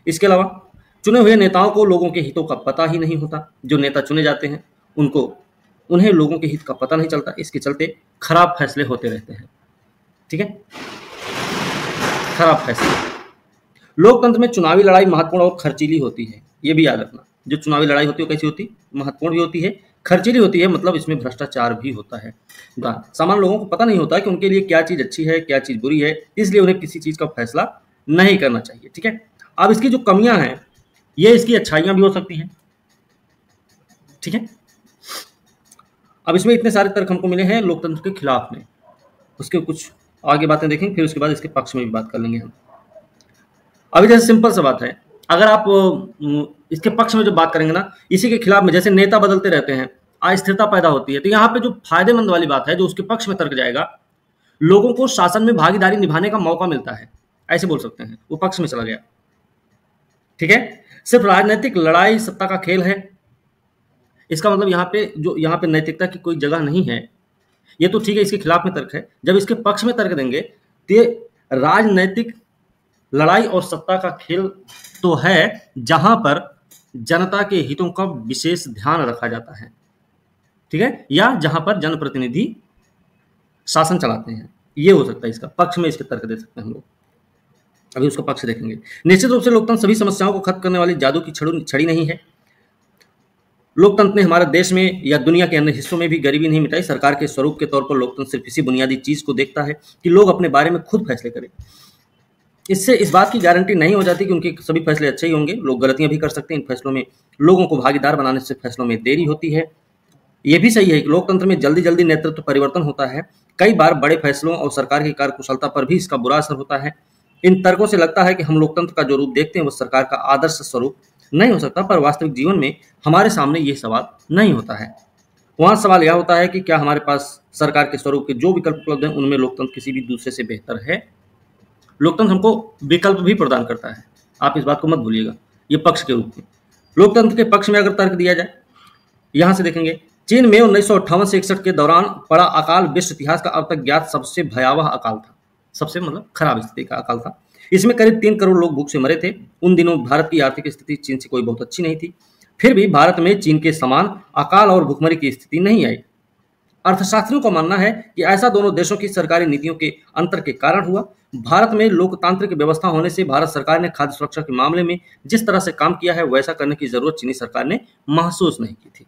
इसके अलावा चुने हुए नेताओं को लोगों के हितों का पता ही नहीं होता। जो नेता चुने जाते हैं उन्हें लोगों के हित का पता नहीं चलता, इसके चलते खराब फैसले होते रहते हैं। ठीक है, खराब फैसले। लोकतंत्र में चुनावी लड़ाई महत्वपूर्ण और खर्चीली होती है, ये भी याद रखना। जो चुनावी लड़ाई होती है वो कैसी होती है? महत्वपूर्ण भी होती है, खर्चीली होती है, मतलब इसमें भ्रष्टाचार भी होता है। सामान्य लोगों को पता नहीं होता कि उनके लिए क्या चीज अच्छी है, क्या चीज बुरी है, इसलिए उन्हें किसी चीज का फैसला नहीं करना चाहिए। ठीक है, अब इसकी जो कमियां हैं, ये इसकी अच्छाइयां भी हो सकती हैं। ठीक है, अब इसमें इतने सारे तर्क हमको मिले हैं लोकतंत्र के खिलाफ में, उसके कुछ आगे बातें देखेंगे, फिर उसके बाद इसके पक्ष में भी बात कर लेंगे हम। अभी जैसे सिंपल सा बात है, अगर आप इसके पक्ष में जो बात करेंगे ना, इसी के खिलाफ में जैसे नेता बदलते रहते हैं, अस्थिरता पैदा होती है, तो यहाँ पे जो फायदेमंद वाली बात है, जो उसके पक्ष में तर्क जाएगा, लोगों को शासन में भागीदारी निभाने का मौका मिलता है, ऐसे बोल सकते हैं, वो पक्ष में चला गया। ठीक है, सिर्फ राजनीतिक लड़ाई सत्ता का खेल है, इसका मतलब यहाँ पे नैतिकता की कोई जगह नहीं है। ये तो ठीक है, इसके खिलाफ में तर्क है। जब इसके पक्ष में तर्क देंगे तो ये राजनीतिक लड़ाई और सत्ता का खेल तो है जहां पर जनता के हितों का विशेष ध्यान रखा जाता है, ठीक है, या जहां पर जनप्रतिनिधि शासन चलाते हैं। ये हो सकता है इसका पक्ष में, इसके तर्क दे सकते हैं हम लोग। अभी उसका पक्ष देखेंगे। निश्चित रूप से लोकतंत्र सभी समस्याओं को खत्म करने वाली जादू की छड़ी नहीं है। लोकतंत्र ने हमारे देश में या दुनिया के अन्य हिस्सों में भी गरीबी नहीं मिटाई। सरकार के स्वरूप के तौर पर लोकतंत्र सिर्फ इसी बुनियादी चीज को देखता है कि लोग अपने बारे में खुद फैसले करें। इससे इस बात की गारंटी नहीं हो जाती कि उनके सभी फैसले अच्छे ही होंगे। लोग गलतियां भी कर सकते हैं। इन फैसलों में लोगों को भागीदार बनाने से फैसलों में देरी होती है। यह भी सही है कि लोकतंत्र में जल्दी जल्दी नेतृत्व परिवर्तन होता है। कई बार बड़े फैसलों और सरकार की कार्यकुशलता पर भी इसका बुरा असर होता है। इन तर्कों से लगता है कि हम लोकतंत्र का जो रूप देखते हैं वो सरकार का आदर्श स्वरूप नहीं हो सकता, पर वास्तविक जीवन में हमारे सामने ये सवाल नहीं होता है। वहां सवाल यह होता है कि क्या हमारे पास सरकार के स्वरूप के जो विकल्प उपलब्ध हैं उनमें लोकतंत्र किसी भी दूसरे से बेहतर है। लोकतंत्र हमको विकल्प भी प्रदान करता है, आप इस बात को मत भूलिएगा। ये पक्ष के रूप में। लोकतंत्र के पक्ष में अगर तर्क दिया जाए, यहां से देखेंगे, चीन में 1958 से 61 के दौरान पड़ा अकाल विश्व इतिहास का अब तक ज्ञात सबसे भयावह अकाल था। सबसे मतलब खराब स्थिति का अकाल था। इसमें करीब 3 करोड़ लोग भूख से मरे थे। उन दिनों भारत की आर्थिक स्थिति चीन से कोई बहुत अच्छी नहीं थी। फिर भी भारत में चीन के समान अकाल और भूखमरी की स्थिति नहीं आई। अर्थशास्त्रियों का मानना है कि ऐसा दोनों देशों की सरकारी नीतियों के अंतर के कारण हुआ। भारत में लोकतांत्रिक व्यवस्था होने से भारत सरकार ने खाद्य सुरक्षा के मामले में जिस तरह से काम किया है वैसा करने की जरूरत चीनी सरकार ने महसूस नहीं की थी।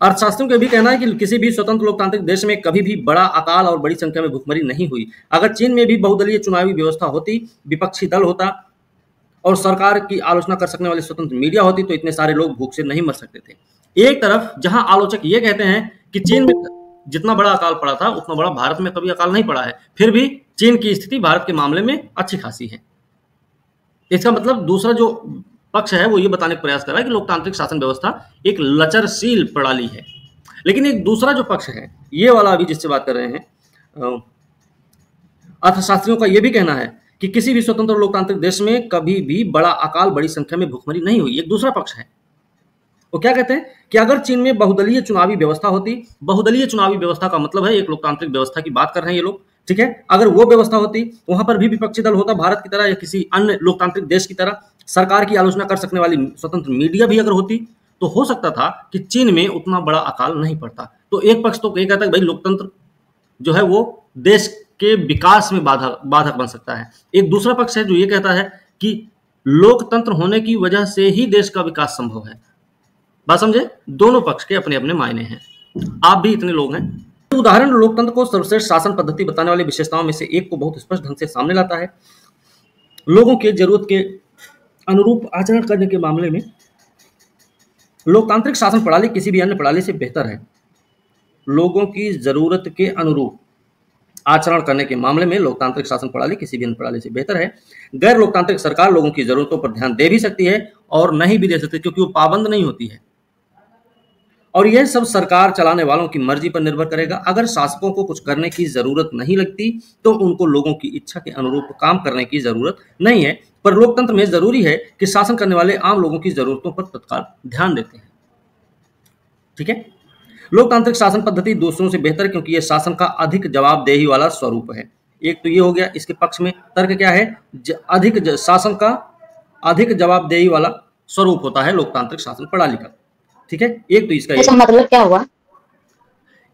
अर्थशास्त्रियों का भी कहना है कि किसी भी स्वतंत्र लोकतांत्रिक देश में कभी भी बड़ा अकाल और बड़ी संख्या में भूखमरी नहीं हुई। अगर चीन में भी बहुदलीय चुनावी व्यवस्था होती, विपक्षी दल होता और सरकार की आलोचना कर सकने वाली स्वतंत्र मीडिया होती तो इतने सारे लोग भूख से नहीं मर सकते थे। एक तरफ जहां आलोचक ये कहते हैं कि चीन में जितना बड़ा अकाल पड़ा था उतना बड़ा भारत में कभी अकाल नहीं पड़ा है, फिर भी चीन की स्थिति भारत के मामले में अच्छी खासी है। इसका मतलब दूसरा जो पक्ष है वो ये बताने का प्रयास कर रहा है कि लोकतांत्रिक शासन व्यवस्था एक लचरशील प्रणाली है। लेकिन एक दूसरा जो पक्ष है, ये वाला अभी जिससे बात कर रहे हैं, अर्थशास्त्रियों का ये भी कहना है कि किसी भी स्वतंत्र लोकतांत्रिक देश में कभी भी बड़ा अकाल, बड़ी संख्या में भूखमरी नहीं हुई। एक दूसरा पक्ष है, वो क्या कहते हैं कि अगर चीन में बहुदलीय चुनावी व्यवस्था होती, बहुदलीय चुनावी व्यवस्था का मतलब है एक लोकतांत्रिक व्यवस्था की बात कर रहे हैं ये लोग, ठीक है, अगर वो व्यवस्था होती, वहां पर भी विपक्षी दल होता भारत की तरह या किसी अन्य लोकतांत्रिक देश की तरह, सरकार की आलोचना कर सकने वाली स्वतंत्र मीडिया भी अगर होती, तो हो सकता था कि चीन में उतना बड़ा अकाल नहीं पड़ता। तो एक पक्ष तो ये कहता है भाई लोकतंत्र जो है वो देश के विकास में बाधक बन सकता है। एक दूसरा पक्ष है जो ये कहता है कि लोकतंत्र होने की वजह से ही देश का विकास संभव है। बात समझे? दोनों पक्ष के अपने अपने मायने हैं। आप भी इतने लोग हैं। उदाहरण लोकतंत्र को सर्वश्रेष्ठ शासन पद्धति बताने वाली विशेषताओं में से एक को बहुत स्पष्ट ढंग से सामने लाता है। लोगों के जरूरत के अनुरूप आचरण करने के मामले में लोकतांत्रिक शासन प्रणाली किसी भी अन्य प्रणाली से बेहतर है। लोगों की जरूरत के अनुरूप आचरण करने के मामले में लोकतांत्रिक शासन प्रणाली किसी भी अन्य प्रणाली से बेहतर है। गैर लोकतांत्रिक सरकार लोगों की जरूरतों पर ध्यान दे भी सकती है और नहीं भी दे सकती, क्योंकि वो पाबंद नहीं होती है। और यह सब सरकार चलाने वालों की मर्जी पर निर्भर करेगा। अगर शासकों को कुछ करने की जरूरत नहीं लगती तो उनको लोगों की इच्छा के अनुरूप काम करने की जरूरत नहीं है। पर लोकतंत्र में जरूरी है कि शासन करने वाले आम लोगों की जरूरतों पर तत्काल ध्यान देते हैं। ठीक है, लोकतांत्रिक शासन पद्धति दूसरों से बेहतर क्योंकि यह शासन का अधिक जवाबदेही वाला स्वरूप है। एक तो ये हो गया, इसके पक्ष में तर्क क्या है, शासन का अधिक जवाबदेही वाला स्वरूप होता है लोकतांत्रिक शासन प्रणाली का। ठीक है, एक तो इसका मतलब क्या हुआ?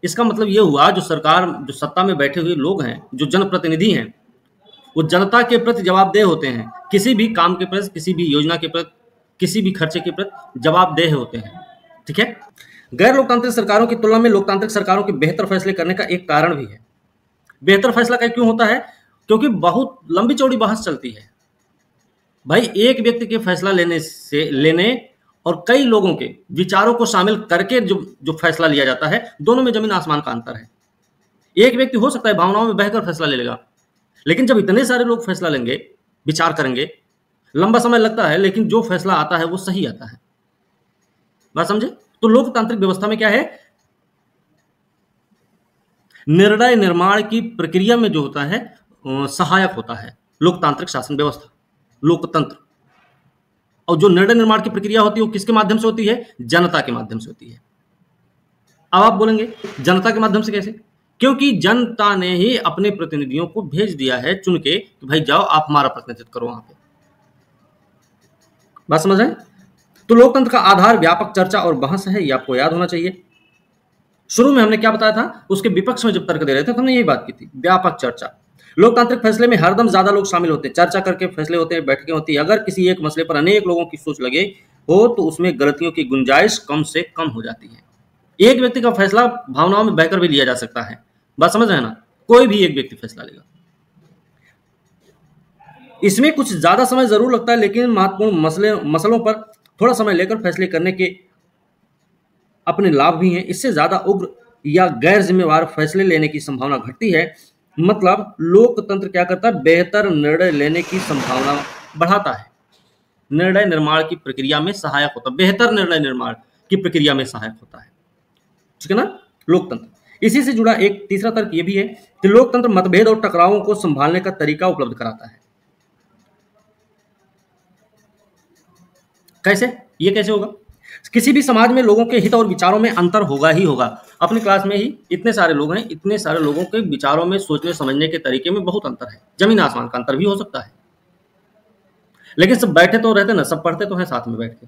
इसका मतलब ये हुआ जो सरकार, जो सत्ता में बैठे हुए लोग हैं, जो जनप्रतिनिधि हैं, वो जनता के प्रति जवाबदेह होते हैं। किसी भी काम के प्रति, किसी भी योजना के प्रति, किसी भी खर्चे के प्रति जवाबदेह होते हैं। ठीक है, गैर लोकतांत्रिक सरकारों की तुलना में लोकतांत्रिक सरकारों के बेहतर फैसले करने का एक कारण भी है। बेहतर फैसला क्यों होता है? क्योंकि बहुत लंबी चौड़ी बहस चलती है भाई। एक व्यक्ति के फैसला लेने और कई लोगों के विचारों को शामिल करके जो फैसला लिया जाता है, दोनों में जमीन आसमान का अंतर है। एक व्यक्ति हो सकता है भावनाओं में बहकर फैसला ले लेगा, लेकिन जब इतने सारे लोग फैसला लेंगे, विचार करेंगे, लंबा समय लगता है, लेकिन जो फैसला आता है वो सही आता है। बात समझे? तो लोकतांत्रिक व्यवस्था में क्या है, निर्णय निर्माण की प्रक्रिया में जो होता है सहायक होता है लोकतांत्रिक शासन व्यवस्था, लोकतंत्र। और जो निर्णय निर्माण की प्रक्रिया होती है वो किसके माध्यम से होती है? जनता के माध्यम से होती है। अब आप बोलेंगे जनता के माध्यम से कैसे? क्योंकि जनता ने ही अपने प्रतिनिधियों को भेज दिया है चुन के कि भाई जाओ आप हमारा प्रतिनिधित्व करो वहां पे। बात समझ रहे हैं? तो लोकतंत्र का आधार व्यापक चर्चा और बहस है, ये आपको याद होना चाहिए। शुरू में हमने क्या बताया था, उसके विपक्ष में जब तर्क दे रहे थे तो हमने यही बात की थी, व्यापक चर्चा। लोकतांत्रिक फैसले में हरदम ज्यादा लोग शामिल होते हैं, चर्चा करके फैसले होते हैं, बैठकें होती है। अगर किसी एक मसले पर अनेक लोगों की सोच लगे हो तो उसमें गलतियों की गुंजाइश कम से कम हो जाती है। एक व्यक्ति का फैसला भावनाओं में बहकर भी लिया जा सकता है। बात समझ रहे हैं ना? कोई भी एक व्यक्ति फैसला लेगा, इसमें कुछ ज्यादा समय जरूर लगता है, लेकिन महत्वपूर्ण मसलों पर थोड़ा समय लेकर फैसले करने के अपने लाभ भी हैं। इससे ज्यादा उग्र या गैर जिम्मेवार फैसले लेने की संभावना घटती है। मतलब लोकतंत्र क्या करता है, बेहतर निर्णय लेने की संभावना बढ़ाता है, निर्णय निर्माण की प्रक्रिया में सहायक होता है, बेहतर निर्णय निर्माण की प्रक्रिया में सहायक होता है। ठीक है ना? लोकतंत्र। इसी से जुड़ा एक तीसरा तर्क यह भी है कि लोकतंत्र मतभेद और टकरावों को संभालने का तरीका उपलब्ध कराता है। कैसे? ये कैसे होगा? किसी भी समाज में लोगों के हित और विचारों में अंतर होगा ही होगा। अपनी क्लास में ही इतने सारे लोग हैं, इतने सारे लोगों के विचारों में, सोचने समझने के तरीके में बहुत अंतर है, जमीन आसमान का अंतर भी हो सकता है। लेकिन सब बैठे तो रहते ना, सब पढ़ते तो हैं साथ में बैठ के।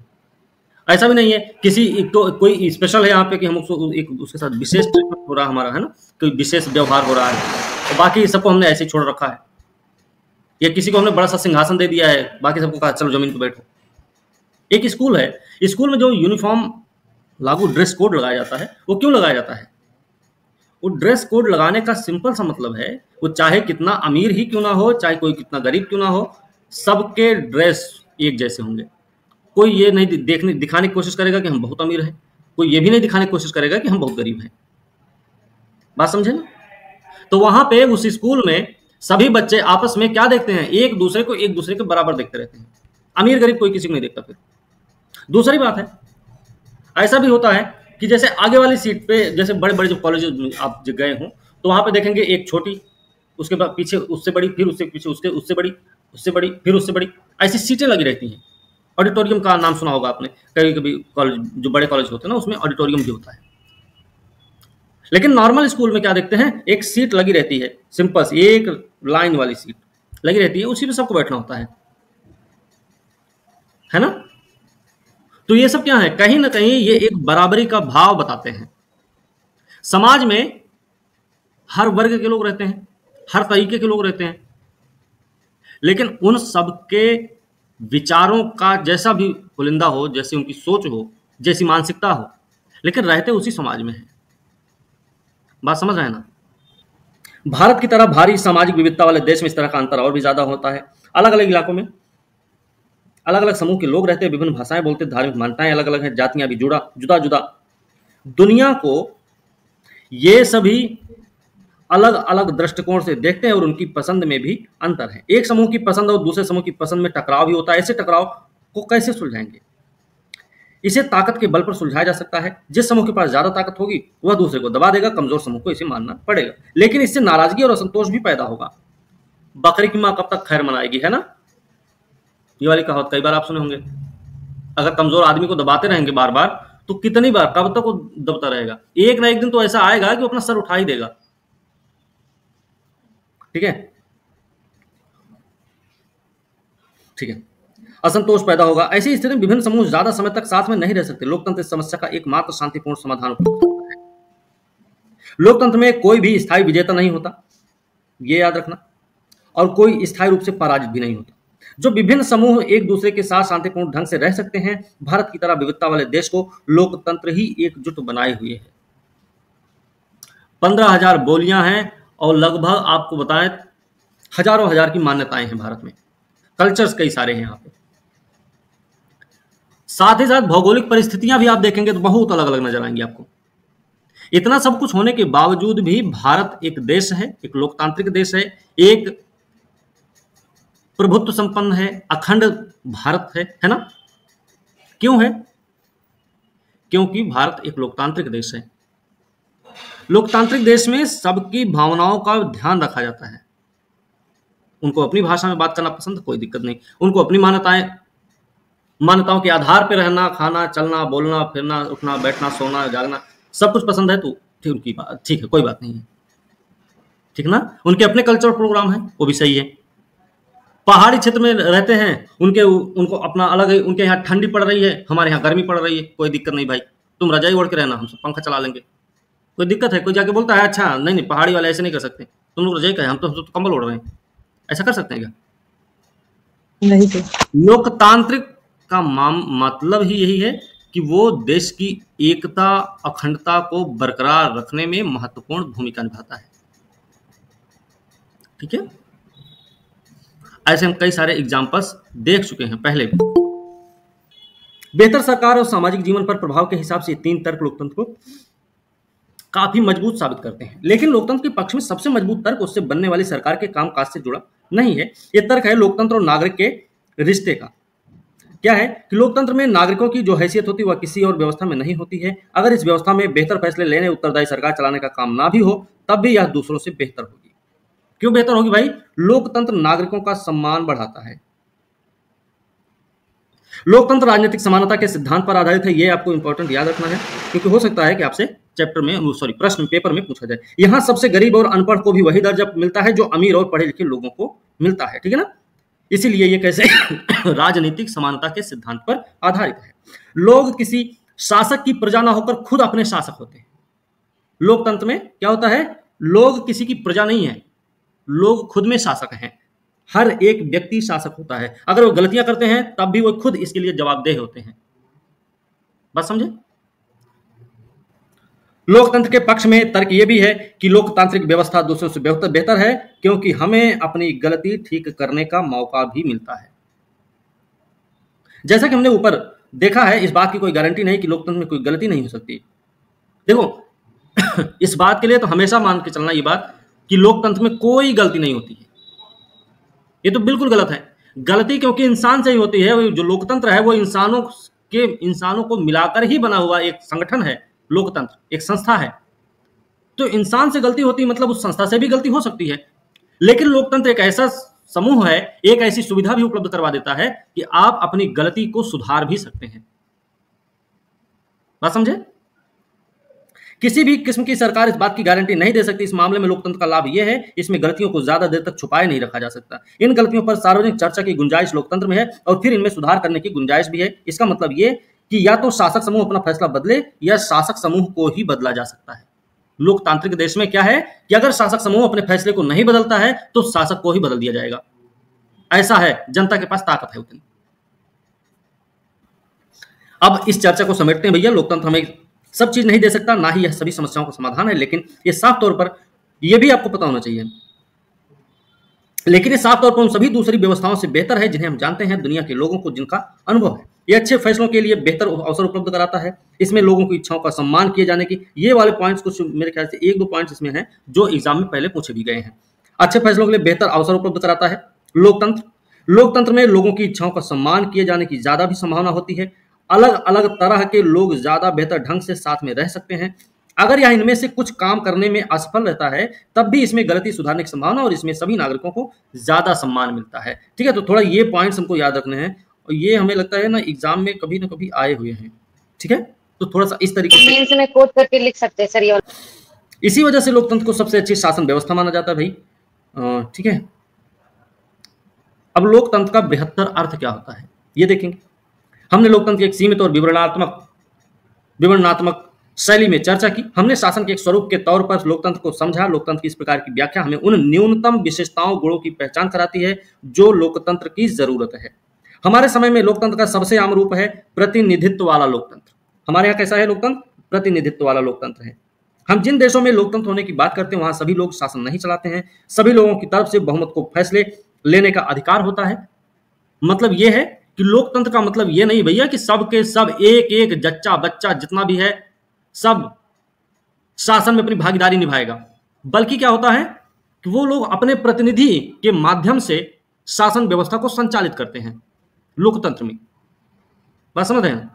ऐसा भी नहीं है किसी तो कोई स्पेशल है यहाँ पे कि हम उसके साथ विशेष ट्रीटमेंट हो रहा है हमारा, है ना, कोई विशेष व्यवहार हो रहा है, तो बाकी सबको हमने ऐसे ही छोड़ रखा है। या किसी को हमने बड़ा सा सिंहासन दे दिया है, बाकी सबको कहा चलो जमीन पर बैठो। एक स्कूल है, स्कूल में जो यूनिफॉर्म लागू ड्रेस कोड लगाया जाता है, वो क्यों लगाया जाता है? वो ड्रेस कोड लगाने का सिंपल सा मतलब है, वो चाहे कितना अमीर ही क्यों ना हो, चाहे कोई कितना गरीब क्यों ना हो, सबके ड्रेस एक जैसे होंगे। कोई ये नहीं दिखाने की कोशिश करेगा कि हम बहुत अमीर हैं, कोई ये भी नहीं दिखाने की कोशिश करेगा कि हम बहुत गरीब हैं। बात समझे ना? तो वहां पे उस स्कूल में सभी बच्चे आपस में क्या देखते हैं, एक दूसरे को एक दूसरे के बराबर देखते रहते हैं। अमीर गरीब कोई किसी को नहीं देखता। फिर दूसरी बात है, ऐसा भी होता है कि जैसे आगे वाली सीट पे, जैसे बड़े बड़े जो कॉलेज आप गए हो तो वहां पे देखेंगे एक छोटी, उसके बाद पीछे उससे बड़ी, फिर उससे पीछे उससे बड़ी, उससे बड़ी, फिर उससे बड़ी, ऐसी सीटें लगी रहती हैं। ऑडिटोरियम का नाम सुना होगा आपने, कभी कभी कॉलेज, जो बड़े कॉलेज होते हैं ना, उसमें ऑडिटोरियम भी होता है। लेकिन नॉर्मल स्कूल में क्या देखते हैं, एक सीट लगी रहती है, सिंपल सी एक लाइन वाली सीट लगी रहती है, उसी पे सबको बैठना होता है ना? तो ये सब क्या है, कहीं ना कहीं ये एक बराबरी का भाव बताते हैं। समाज में हर वर्ग के लोग रहते हैं, हर तरीके के लोग रहते हैं, लेकिन उन सबके विचारों का जैसा भी पुलिंदा हो, जैसी उनकी सोच हो, जैसी मानसिकता हो, लेकिन रहते उसी समाज में है। बात समझ रहे हैं ना? भारत की तरह भारी सामाजिक विविधता वाले देश में इस तरह का अंतर और भी ज्यादा होता है। अलग अलग इलाकों में अलग अलग समूह के लोग रहते हैं, विभिन्न भाषाएं बोलते हैं, धार्मिक मान्यताएं अलग अलग हैं, जातियां भी जुदा जुदा। दुनिया को ये सभी अलग अलग दृष्टिकोण से देखते हैं और उनकी पसंद में भी अंतर है। एक समूह की पसंद और दूसरे समूह की पसंद में टकराव भी होता है। ऐसे टकराव को कैसे सुलझाएंगे? इसे ताकत के बल पर सुलझाया जा सकता है। जिस समूह के पास ज्यादा ताकत होगी वह दूसरे को दबा देगा, कमजोर समूह को इसे मानना पड़ेगा। लेकिन इससे नाराजगी और असंतोष भी पैदा होगा। बकरी की मां कब तक खैर मनाएगी, है ना? ये वाली कहावत कई बार आप सुने होंगे। अगर कमजोर आदमी को दबाते रहेंगे बार बार तो कितनी बार, कब तक वो दबता रहेगा? एक ना एक दिन तो ऐसा आएगा कि वो अपना सर उठा ही देगा। ठीक है, ठीक है। असंतोष पैदा होगा। ऐसी स्थिति में विभिन्न समूह ज्यादा समय तक साथ में नहीं रह सकते। लोकतंत्र इस समस्या का एकमात्र शांतिपूर्ण समाधान उपलब्ध करता है। लोकतंत्र में कोई भी स्थायी विजेता नहीं होता, ये याद रखना, और कोई स्थायी रूप से पराजित भी नहीं होता। जो विभिन्न समूह एक दूसरे के साथ शांतिपूर्ण ढंग से रह सकते हैं। भारत की तरह विविधता वाले देश को लोकतंत्र ही एकजुट बनाए हुए है। 15,000 बोलियां हैं और लगभग आपको बताएं हजारों हजार की मान्यताएं हैं भारत में। कल्चर्स कई सारे हैं यहाँ पे। साथ ही साथ भौगोलिक परिस्थितियां भी आप देखेंगे तो बहुत अलग अलग नजर आएंगी आपको। इतना सब कुछ होने के बावजूद भी भारत एक देश है, एक लोकतांत्रिक देश है, एक प्रभुत्व संपन्न है, अखंड भारत है ना? क्यों है? क्योंकि भारत एक लोकतांत्रिक देश है। लोकतांत्रिक देश में सबकी भावनाओं का ध्यान रखा जाता है। उनको अपनी भाषा में बात करना पसंद, कोई दिक्कत नहीं। उनको अपनी मान्यताओं के आधार पर रहना, खाना, चलना, बोलना, फिरना, उठना, बैठना, सोना, जागना सब कुछ पसंद है, तो उनकी बात ठीक है, कोई बात नहीं है। ठीक ना। उनके अपने कल्चरल प्रोग्राम है, वो भी सही है। पहाड़ी क्षेत्र में रहते हैं, उनको अपना अलग है, उनके यहाँ ठंडी पड़ रही है, हमारे यहाँ गर्मी पड़ रही है, कोई दिक्कत नहीं भाई, तुम रजाई ओढ़ के रहना, हम सब पंखा चला लेंगे। कोई दिक्कत है? कोई जाके बोलता है अच्छा नहीं नहीं पहाड़ी वाले ऐसे नहीं कर सकते, तुम लोग रजाई का है, हम तो कंबल ओढ़ रहे हैं, ऐसा कर सकते हैं क्या? नहीं तो लोकतांत्रिक का मतलब ही यही है कि वो देश की एकता अखंडता को बरकरार रखने में महत्वपूर्ण भूमिका निभाता है। ठीक है, ऐसे हम कई सारे एग्जाम्पल्स देख चुके हैं पहले भी। बेहतर सरकार और सामाजिक जीवन पर प्रभाव के हिसाब से 3 तर्क लोकतंत्र को काफी मजबूत साबित करते हैं, लेकिन लोकतंत्र के पक्ष में सबसे मजबूत तर्क उससे बनने वाली सरकार के कामकाज से जुड़ा नहीं है। यह तर्क है लोकतंत्र और नागरिक के रिश्ते का। क्या है कि लोकतंत्र में नागरिकों की जो हैसियत होती है वह किसी और व्यवस्था में नहीं होती है। अगर इस व्यवस्था में बेहतर फैसले लेने, उत्तरदायी सरकार चलाने का काम ना भी हो, तब भी यह दूसरों से बेहतर होगी। क्यों बेहतर होगी भाई? लोकतंत्र नागरिकों का सम्मान बढ़ाता है। लोकतंत्र राजनीतिक समानता के सिद्धांत पर आधारित है। ये आपको इंपॉर्टेंट याद रखना है, क्योंकि हो सकता है कि आपसे प्रश्न पेपर में पूछा जाए। यहां सबसे गरीब और अनपढ़ को भी वही दर्जा मिलता है जो अमीर और पढ़े लिखे लोगों को मिलता है। ठीक है ना। इसीलिए ये कैसे राजनीतिक समानता के सिद्धांत पर आधारित है। लोग किसी शासक की प्रजा ना होकर खुद अपने शासक होते हैं। लोकतंत्र में क्या होता है? लोग किसी की प्रजा नहीं है, लोग खुद में शासक हैं। हर एक व्यक्ति शासक होता है। अगर वो गलतियां करते हैं तब भी वो खुद इसके लिए जवाबदेह होते हैं। बात समझे? लोकतंत्र के पक्ष में तर्क यह भी है कि लोकतांत्रिक व्यवस्था दूसरों से बेहतर है, क्योंकि हमें अपनी गलती ठीक करने का मौका भी मिलता है। जैसा कि हमने ऊपर देखा है, इस बात की कोई गारंटी नहीं कि लोकतंत्र में कोई गलती नहीं हो सकती। देखो इस बात के लिए तो हमेशा मान के चलना ये बात कि लोकतंत्र में कोई गलती नहीं होती है, ये तो बिल्कुल गलत है। गलती क्योंकि इंसान से ही होती है। जो लोकतंत्र है वो इंसानों को मिलाकर ही बना हुआ एक संगठन है। लोकतंत्र एक संस्था है, तो इंसान से गलती होती है, मतलब उस संस्था से भी गलती हो सकती है। लेकिन लोकतंत्र एक ऐसा समूह है, एक ऐसी सुविधा भी उपलब्ध करवा देता है कि आप अपनी गलती को सुधार भी सकते हैं। बात समझे? किसी भी किस्म की सरकार इस बात की गारंटी नहीं दे सकती। इस मामले में लोकतंत्र का लाभ यह है, इसमें गलतियों को ज्यादा देर तक छुपाए नहीं रखा जा सकता। इन गलतियों पर सार्वजनिक चर्चा की गुंजाइश लोकतंत्र में है और फिर इनमें सुधार करने की गुंजाइश भी है। इसका मतलब यह कि या तो शासक समूह अपना फैसला बदले या शासक समूह को ही बदला जा सकता है। लोकतांत्रिक देश में क्या है कि अगर शासक समूह अपने फैसले को नहीं बदलता है तो शासक को ही बदल दिया जाएगा। ऐसा है, जनता के पास ताकत है उतनी। अब इस चर्चा को समेटते हैं भैया। लोकतंत्र हमें सब चीज नहीं दे सकता, ना ही यह सभी समस्याओं का समाधान है, लेकिन ये साफ तौर पर यह भी आपको पता होना चाहिए, लेकिन ये साफ तौर पर उन सभी दूसरी व्यवस्थाओं से बेहतर है जिन्हें हम जानते हैं, दुनिया के लोगों को जिनका अनुभव है। ये अच्छे फैसलों के लिए बेहतर अवसर उपलब्ध कराता है। इसमें लोगों की इच्छाओं का सम्मान किए जाने की, ये वाले पॉइंट्स कुछ मेरे ख्याल से 1-2 पॉइंट्स इसमें हैं जो एग्जाम में पहले पूछे भी गए हैं। अच्छे फैसलों के लिए बेहतर अवसर उपलब्ध कराता है लोकतंत्र में लोगों की इच्छाओं का सम्मान किए जाने की ज्यादा भी संभावना होती है। अलग अलग तरह के लोग ज्यादा बेहतर ढंग से साथ में रह सकते हैं। अगर यह इनमें से कुछ काम करने में असफल रहता है तब भी इसमें गलती सुधारने की संभावना और इसमें सभी नागरिकों को ज्यादा सम्मान मिलता है। ठीक है, तो थोड़ा ये पॉइंट्स हमको याद रखने हैं और ये हमें लगता है ना एग्जाम में कभी ना कभी आए हुए हैं। ठीक है, तो थोड़ा सा इस तरीके से मेंस में कोट करके लिख सकते हैं सर ये। इसी वजह से लोकतंत्र को सबसे अच्छी शासन व्यवस्था माना जाता है भाई। ठीक है, अब लोकतंत्र का बृहत्तर अर्थ क्या होता है ये देखेंगे। हमने लोकतंत्र की एक सीमित और विवरणात्मक शैली में चर्चा की। हमने शासन के एक स्वरूप के तौर पर लोकतंत्र को समझा। लोकतंत्र की इस प्रकार की व्याख्या हमें उन न्यूनतम विशेषताओं गुणों की पहचान कराती है जो लोकतंत्र की जरूरत है। हमारे समय में लोकतंत्र का सबसे आम रूप है प्रतिनिधित्व वाला लोकतंत्र। हमारे यहाँ कैसा है लोकतंत्र? प्रतिनिधित्व वाला लोकतंत्र है। हम जिन देशों में लोकतंत्र होने की बात करते हैं वहां सभी लोग शासन नहीं चलाते हैं। सभी लोगों की तरफ से बहुमत को फैसले लेने का अधिकार होता है। मतलब यह है कि लोकतंत्र का मतलब यह नहीं भैया कि सब के सब एक एक जच्चा बच्चा जितना भी है सब शासन में अपनी भागीदारी निभाएगा, बल्कि क्या होता है कि वो लोग अपने प्रतिनिधि के माध्यम से शासन व्यवस्था को संचालित करते हैं लोकतंत्र में। बात समझ रहे हैं?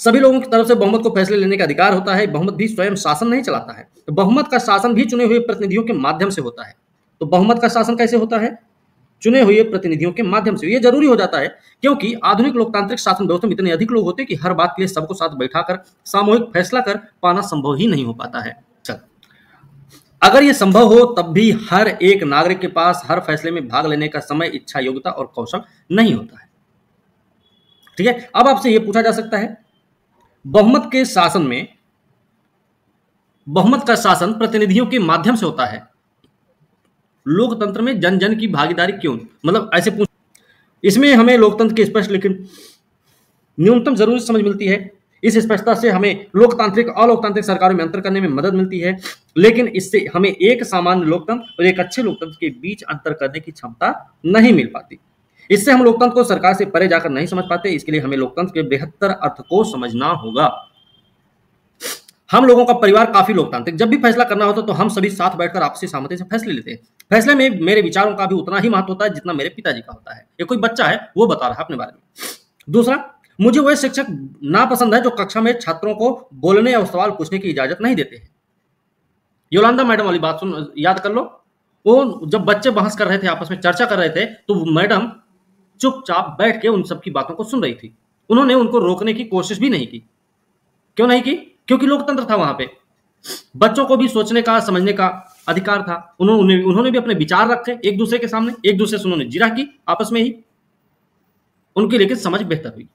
सभी लोगों की तरफ से बहुमत को फैसले लेने का अधिकार होता है। बहुमत भी स्वयं शासन नहीं चलाता है, बहुमत का शासन भी चुने हुए प्रतिनिधियों के माध्यम से होता है। तो बहुमत का शासन कैसे होता है? चुने हुए प्रतिनिधियों के माध्यम से। यह जरूरी हो जाता है क्योंकि आधुनिक लोकतांत्रिक शासन व्यवस्था में इतने अधिक लोग होते हैं कि हर बात के लिए सबको साथ बैठाकर सामूहिक फैसला कर पाना संभव ही नहीं हो पाता है। चल, अगर ये संभव हो तब भी हर एक नागरिक के पास हर फैसले में भाग लेने का समय, इच्छा, योग्यता और कौशल नहीं होता है। ठीक है, अब आपसे यह पूछा जा सकता है, बहुमत के शासन में, बहुमत का शासन प्रतिनिधियों के माध्यम से होता है, लोकतंत्र में जन जन की भागीदारी क्यों? मतलब ऐसे पूछ, इसमें हमें लोकतंत्र की स्पष्ट लेकिन न्यूनतम जरूरी समझ मिलती है। इस स्पष्टता से हमें लोकतांत्रिक अलोकतांत्रिक सरकारों में अंतर करने में मदद मिलती है, लेकिन इससे हमें एक सामान्य लोकतंत्र और एक अच्छे लोकतंत्र के बीच अंतर करने की क्षमता नहीं मिल पाती। इससे हम लोकतंत्र को सरकार से परे जाकर नहीं समझ पाते। इसके लिए हमें लोकतंत्र के बेहतर अर्थ को समझना होगा। हम लोगों का परिवार काफी लोकतांत्रिक, जब भी फैसला करना होता तो हम सभी साथ बैठकर आपसी सहमति से फैसले लेते हैं। फैसले में मेरे विचारों का भी उतना ही महत्व होता है जितना मेरे पिताजी का होता है। ये कोई बच्चा है, वो बता रहा है अपने बारे में। दूसरा, मुझे वह शिक्षक नापसंद है जो कक्षा में छात्रों को बोलने या सवाल पूछने की इजाजत नहीं देते हैं। योलांदा मैडम वाली बात सुन, याद कर लो। वो जब बच्चे बहस कर रहे थे, आपस में चर्चा कर रहे थे, तो मैडम चुपचाप बैठ के उन सबकी बातों को सुन रही थी। उन्होंने उनको रोकने की कोशिश भी नहीं की। क्यों नहीं की? क्योंकि लोकतंत्र था वहां पे। बच्चों को भी सोचने का, समझने का अधिकार था। उन्होंने भी अपने विचार रखे एक दूसरे के सामने, एक दूसरे से उन्होंने जिरा की आपस में ही, उनकी लेकिन समझ बेहतर हुई।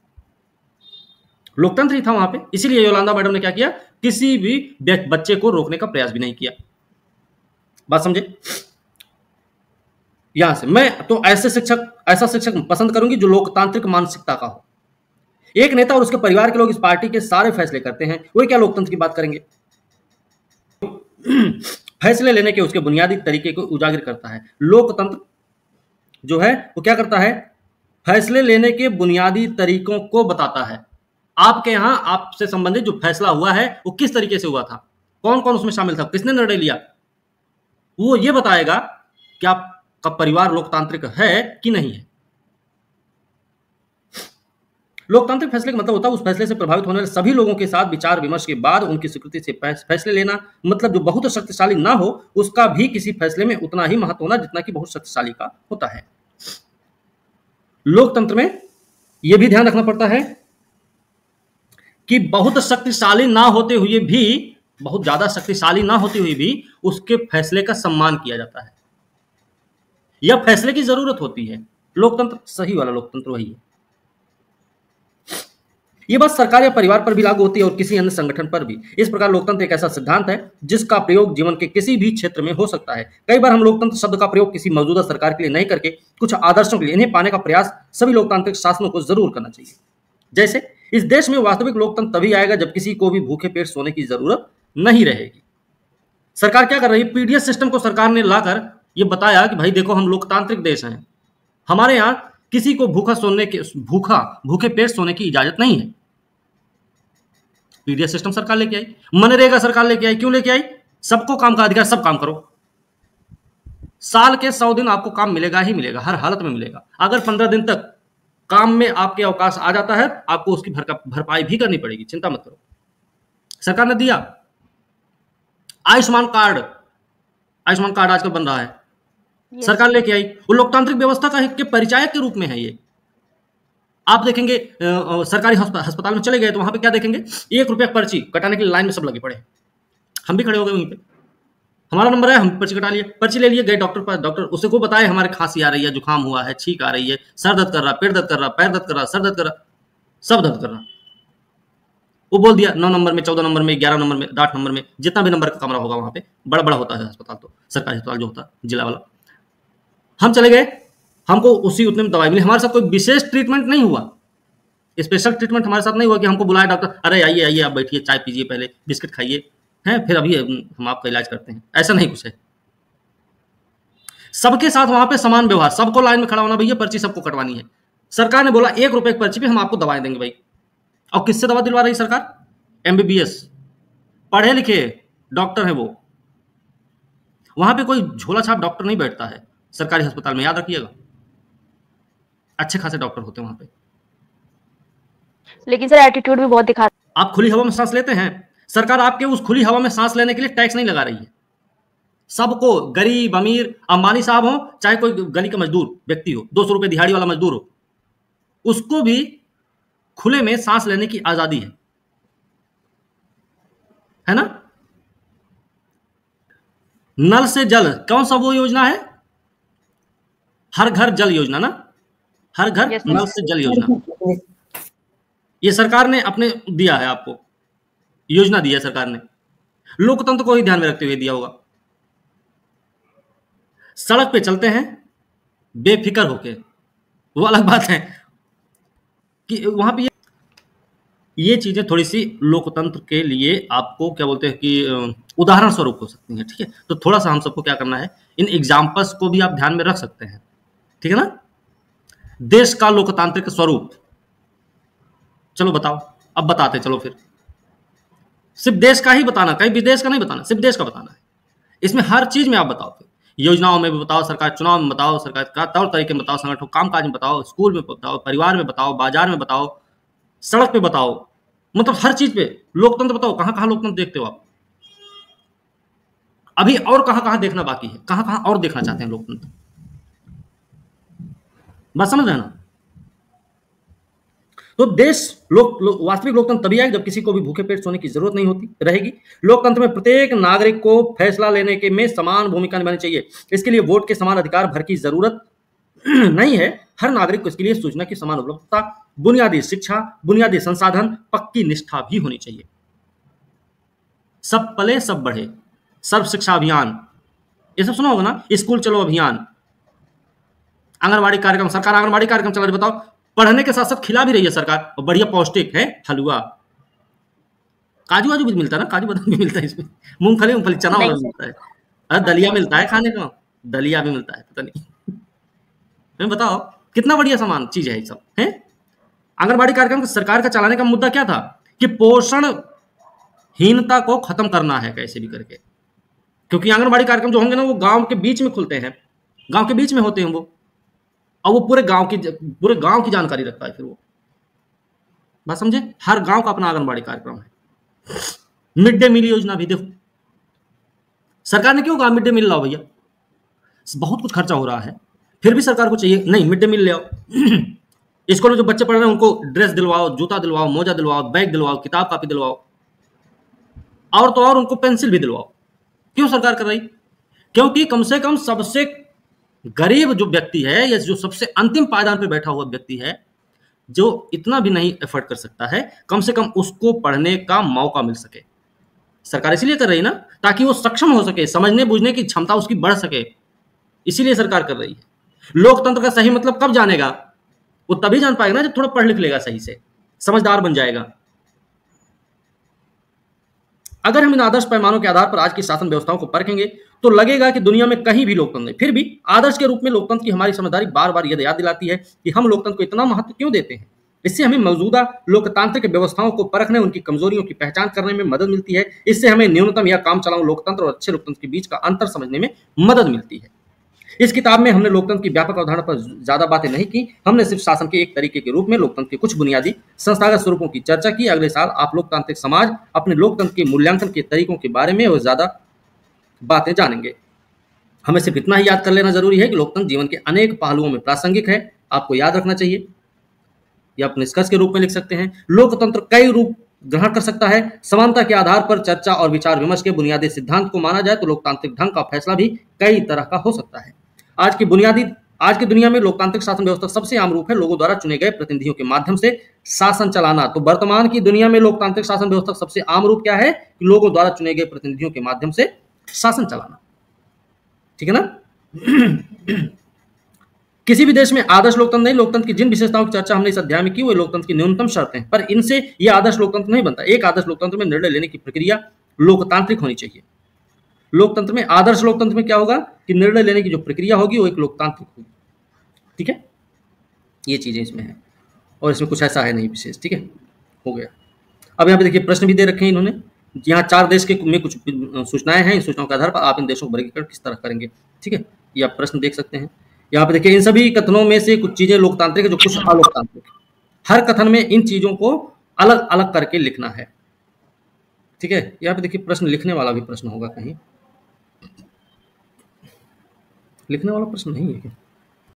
लोकतंत्र ही था वहां पे। इसीलिए योलांदा मैडम ने क्या किया, किसी भी बच्चे को रोकने का प्रयास भी नहीं किया। बात समझे? यहां से मैं तो ऐसा शिक्षक पसंद करूंगी जो लोकतांत्रिक मानसिकता का हो। एक नेता और उसके परिवार के लोग इस पार्टी के सारे फैसले करते हैं, वे क्या लोकतंत्र की बात करेंगे? फैसले लेने के उसके बुनियादी तरीके को उजागर करता है। लोकतंत्र जो है वो क्या करता है, फैसले लेने के बुनियादी तरीकों को बताता है। आपके यहां आपसे संबंधित जो फैसला हुआ है वो किस तरीके से हुआ था, कौन कौन उसमें शामिल था, किसने निर्णय लिया, वो ये बताएगा कि आपका परिवार लोकतांत्रिक है कि नहीं है। लोकतांत्रिक फैसले का मतलब होता है उस फैसले से प्रभावित होने वाले सभी लोगों के साथ विचार विमर्श के बाद उनकी स्वीकृति से फैसले लेना। मतलब जो बहुत शक्तिशाली ना हो उसका भी किसी फैसले में उतना ही महत्व होना जितना कि बहुत शक्तिशाली का होता है। लोकतंत्र में यह भी ध्यान रखना पड़ता है कि बहुत शक्तिशाली ना होते हुए भी, बहुत ज्यादा शक्तिशाली ना होते हुए भी उसके फैसले का सम्मान किया जाता है। यह फैसले की जरूरत होती है। लोकतंत्र, सही वाला लोकतंत्र वही है। यह बात सरकार या परिवार पर भी लागू होती है और किसी अन्य संगठन पर भी। इस प्रकार लोकतंत्र एक ऐसा सिद्धांत है जिसका प्रयोग जीवन के किसी भी क्षेत्र में हो सकता है। कई बार हम लोकतंत्र शब्द का प्रयोग किसी मौजूदा सरकार के लिए नहीं करके कुछ आदर्शों के लिए, इन्हें पाने का प्रयास सभी लोकतांत्रिक शासनों को जरूर करना चाहिए। जैसे इस देश में वास्तविक लोकतंत्र तभी आएगा जब किसी को भी भूखे पेट सोने की जरूरत नहीं रहेगी। सरकार क्या कर रही है, पीडीएस सिस्टम को सरकार ने लाकर ये बताया कि भाई देखो हम लोकतांत्रिक देश हैं, हमारे यहां किसी को भूखे पेट सोने की इजाजत नहीं है। पीडीएस सिस्टम सरकार लेके आई, मनरेगा सरकार लेके आई। क्यों लेके आई? सबको काम का अधिकार, सब काम करो। साल के 100 दिन आपको काम मिलेगा ही मिलेगा, हर हालत में मिलेगा। अगर 15 दिन तक काम में आपके अवकाश आ जाता है, आपको उसकी भरपाई भी करनी पड़ेगी, चिंता मत करो। सरकार ने दिया। आयुष्मान कार्ड आजकल बन रहा है, सरकार लेके आई। वो लोकतांत्रिक व्यवस्था के परिचायक के रूप में है ये। आप देखेंगे सरकारी अस्पताल में चले गए तो वहां पे क्या देखेंगे, 1 रुपया पर्ची कटाने के लिए लाइन में सब लगे पड़े। हम भी खड़े हो गए वहीं पे, हमारा नंबर है, हम पर्ची कटा लिए, पर्ची ले लिए, गए डॉक्टर पास। डॉक्टर उससे को बताए हमारे खांसी आ रही है, जुकाम हुआ है, छींक आ रही है, सर दर्द कर रहा, पेट दर्द कर रहा, पैर दर्द कर रहा, सर दर्द कर रहा, सब दर्द कर रहा। वो बोल दिया 9 नंबर में, 14 नंबर में, 11 नंबर में, 8 नंबर में, जितना भी नंबर का कमरा होगा वहां पे, बड़ा बड़ा होता है अस्पताल, तो सरकारी अस्पताल जो होता है जिला वाला। हम चले गए, हमको उतने में दवाई मिली। हमारे साथ कोई विशेष ट्रीटमेंट नहीं हुआ, स्पेशल ट्रीटमेंट हमारे साथ नहीं हुआ कि हमको बुलाया डॉक्टर, अरे आइए आप बैठिए, चाय पीजिए, पहले बिस्किट खाइए, हैं फिर अभी हम आपका इलाज करते हैं। ऐसा नहीं कुछ है। सबके साथ वहां पे समान व्यवहार, सबको लाइन में खड़ा होना, भैया पर्ची सबको कटवानी है। सरकार ने बोला 1 रुपए की पर्ची पे हम आपको दवाएं देंगे भाई। और किससे दवा दिलवा रही सरकार? एमबीबीएस पढ़े लिखे डॉक्टर है वो। वहां पे कोई झोला छाप डॉक्टर नहीं बैठता है सरकारी अस्पताल में, याद रखिएगा। अच्छे खासे डॉक्टर होते हैं वहां पे। लेकिन सर एटीट्यूड भी बहुत दिखाता आप खुली हवा में सांस लेते हैं, सरकार आपके उस खुली हवा में सांस लेने के लिए टैक्स नहीं लगा रही है। सबको, गरीब अमीर, अंबानी साहब हो चाहे कोई गली का मजदूर व्यक्ति हो, 200 रुपए दिहाड़ी वाला मजदूर हो, उसको भी खुले में सांस लेने की आजादी है ना? नल से जल, कौन सा वो योजना है? हर घर जल योजना ना, हर घर यस नल सर। से जल योजना। ये सरकार ने अपने दिया है आपको, योजना दी है सरकार ने, लोकतंत्र को ही ध्यान में रखते हुए दिया होगा। सड़क पे चलते हैं बेफिक्र होके, वो अलग बात है कि वहां पे ये चीजें थोड़ी सी लोकतंत्र के लिए आपको क्या बोलते हैं कि उदाहरण स्वरूप हो सकती हैं, ठीक है। तो थोड़ा सा हम सबको क्या करना है, इन एग्जाम्पल्स को भी आप ध्यान में रख सकते हैं, ठीक है ना। देश का लोकतांत्रिक स्वरूप, चलो बताओ, अब बताते चलो फिर। सिर्फ देश का ही बताना, कहीं विदेश का नहीं बताना, सिर्फ देश का बताना है। इसमें हर चीज में आप बताओ, फिर योजनाओं में भी बताओ, सरकार चुनाव में बताओ, सरकार का तौर तरीके में बताओ, संगठन कामकाज में बताओ, स्कूल में बताओ, परिवार में बताओ, बाजार में बताओ, सड़क पे बताओ, मतलब हर चीज पे लोकतंत्र बताओ। कहां कहां लोकतंत्र देखते हो आप? अभी और कहां कहां देखना बाकी है, कहां कहां और देखना चाहते हैं लोकतंत्र? बात समझ रहे हैं ना। तो देश वास्तविक लोकतंत्र तभी आएगा जब किसी को भी भूखे पेट सोने की जरूरत नहीं होती रहेगी। लोकतंत्र में प्रत्येक नागरिक को फैसला लेने के में समान भूमिका निभानी चाहिए। इसके लिए वोट के समान अधिकार भर की जरूरत नहीं है। हर नागरिक को इसके लिए सूचना की समान उपलब्धता, बुनियादी शिक्षा, बुनियादी संसाधन, पक्की निष्ठा भी होनी चाहिए। सब पले सब बढ़े, सर्व शिक्षा अभियान, ये सब सुना होगा ना, स्कूल चलो अभियान, आंगनबाड़ी कार्यक्रम, सरकार आंगनबाड़ी कार्यक्रम चला रही, बताओ पढ़ने के साथ साथ खिला भी रही है सरकार, और बढ़िया पौष्टिक है, हलवा, काजू वाजू भी मिलता है ना, काजू बादाम भी मिलता है इसमें, मूंगफली मूंगफली चना वाला नहीं भी सर। मिलता है, अरे दलिया मिलता है खाने का, दलिया भी मिलता है, पता नहीं तुम्हें बताओ कितना बढ़िया सामान चीज है ये सब है। आंगनबाड़ी कार्यक्रम सरकार का चलाने का मुद्दा क्या था कि पोषण हीनता को खत्म करना है कैसे भी करके, क्योंकि आंगनबाड़ी कार्यक्रम जो होंगे ना वो गांव के बीच में खुलते हैं, गांव के बीच में होते हैं वो, और वो पूरे गांव की जानकारी रखता है फिर वो। बात समझे, हर गांव का अपना आंगनबाड़ी कार्यक्रम है। मिड डे मील योजना भी देखो, सरकार ने क्यों कहा मिड डे मील लाओ भैया, बहुत कुछ खर्चा हो रहा है, फिर भी सरकार को चाहिए नहीं मिड डे मील ले आओ। स्कूल में जो बच्चे पढ़ रहे हैं उनको ड्रेस दिलवाओ, जूता दिलवाओ, मोजा दिलवाओ, बैग दिलवाओ, किताब कापी दिलवाओ, और तो और उनको पेंसिल भी दिलवाओ। क्यों सरकार कर रही? क्योंकि कम से कम सबसे गरीब जो व्यक्ति है या जो सबसे अंतिम पायदान पर बैठा हुआ व्यक्ति है, जो इतना भी नहीं एफर्ट कर सकता है, कम से कम उसको पढ़ने का मौका मिल सके। सरकार इसीलिए कर रही है ना, ताकि वो सक्षम हो सके, समझने बूझने की क्षमता उसकी बढ़ सके, इसीलिए सरकार कर रही है। लोकतंत्र का सही मतलब कब जानेगा? वो तभी जान पाएगा ना जब थोड़ा पढ़ लिख लेगा, सही से समझदार बन जाएगा। अगर हम इन आदर्श पैमानों के आधार पर आज की शासन व्यवस्थाओं को परखेंगे तो लगेगा कि दुनिया में कहीं भी लोकतंत्र नहीं। फिर भी आदर्श के रूप में लोकतंत्र की हमारी समझदारी बार बार यह याद दिलाती है कि हम लोकतंत्र को इतना महत्व क्यों देते हैं। इससे हमें मौजूदा लोकतांत्रिक व्यवस्थाओं को परखने, उनकी कमजोरियों की पहचान करने में मदद मिलती है। इससे हमें न्यूनतम या काम चलाऊ लोकतंत्र और अच्छे लोकतंत्र के बीच का अंतर समझने में मदद मिलती है। इस किताब में हमने लोकतंत्र की व्यापक अवधारणा पर ज्यादा बातें नहीं की, हमने सिर्फ शासन के एक तरीके के रूप में लोकतंत्र के कुछ बुनियादी संस्थागत स्वरूपों की चर्चा की। अगले साल आप लोकतांत्रिक समाज अपने लोकतंत्र के मूल्यांकन के तरीकों के बारे में और ज्यादा बातें जानेंगे। हमें सिर्फ इतना ही याद कर लेना जरूरी है कि लोकतंत्र जीवन के अनेक पहलुओं में प्रासंगिक है, आपको याद रखना चाहिए, या आप निष्कर्ष के रूप में लिख सकते हैं। लोकतंत्र कई रूप ग्रहण कर सकता है। समानता के आधार पर चर्चा और विचार विमर्श के बुनियादी सिद्धांत को माना जाए तो लोकतांत्रिक ढंग का फैसला भी कई तरह का हो सकता है। आज की दुनिया में लोकतांत्रिक शासन व्यवस्था सबसे आम रूप है लोगों द्वारा चुने गए प्रतिनिधियों के माध्यम से शासन चलाना। तो वर्तमान की दुनिया में लोकतांत्रिक शासन व्यवस्था सबसे आम रूप क्या है? लोगों द्वारा चुने गए प्रतिनिधियों के माध्यम से शासन चलाना, ठीक है ना। किसी भी देश में आदर्श लोकतंत्र नहीं। लोकतंत्र की जिन विशेषताओं की चर्चा हमने इस अध्याय में की वो लोकतंत्र की न्यूनतम शर्तें हैं, पर इनसे यह आदर्श लोकतंत्र नहीं बनता। एक आदर्श लोकतंत्र में निर्णय लेने की प्रक्रिया लोकतांत्रिक होनी चाहिए। लोकतंत्र में, आदर्श लोकतंत्र में क्या होगा कि निर्णय लेने की जो प्रक्रिया होगी वो एक लोकतांत्रिक होगी, ठीक है। ये चीजें इसमें है और इसमें कुछ ऐसा है नहीं विशेष, ठीक है। हो गया। अब यहाँ पे देखिए प्रश्न भी दे रखे हैं इन्होंने। यहाँ 4 देश के में कुछ सूचनाएं हैं, इन सूचनाओं के आधार पर आप इन देशों का वर्गीकरण किस तरह करेंगे, ठीक है। ये आप प्रश्न देख सकते हैं। यहाँ पे देखिए इन सभी कथनों में से कुछ चीजें लोकतांत्रिक है, जो कुछ अलोकतांत्रिक। हर कथन में इन चीजों को अलग अलग करके लिखना है, ठीक है। यहाँ पे देखिए प्रश्न लिखने वाला भी प्रश्न होगा, कहीं लिखने वाला प्रश्न नहीं है क्या?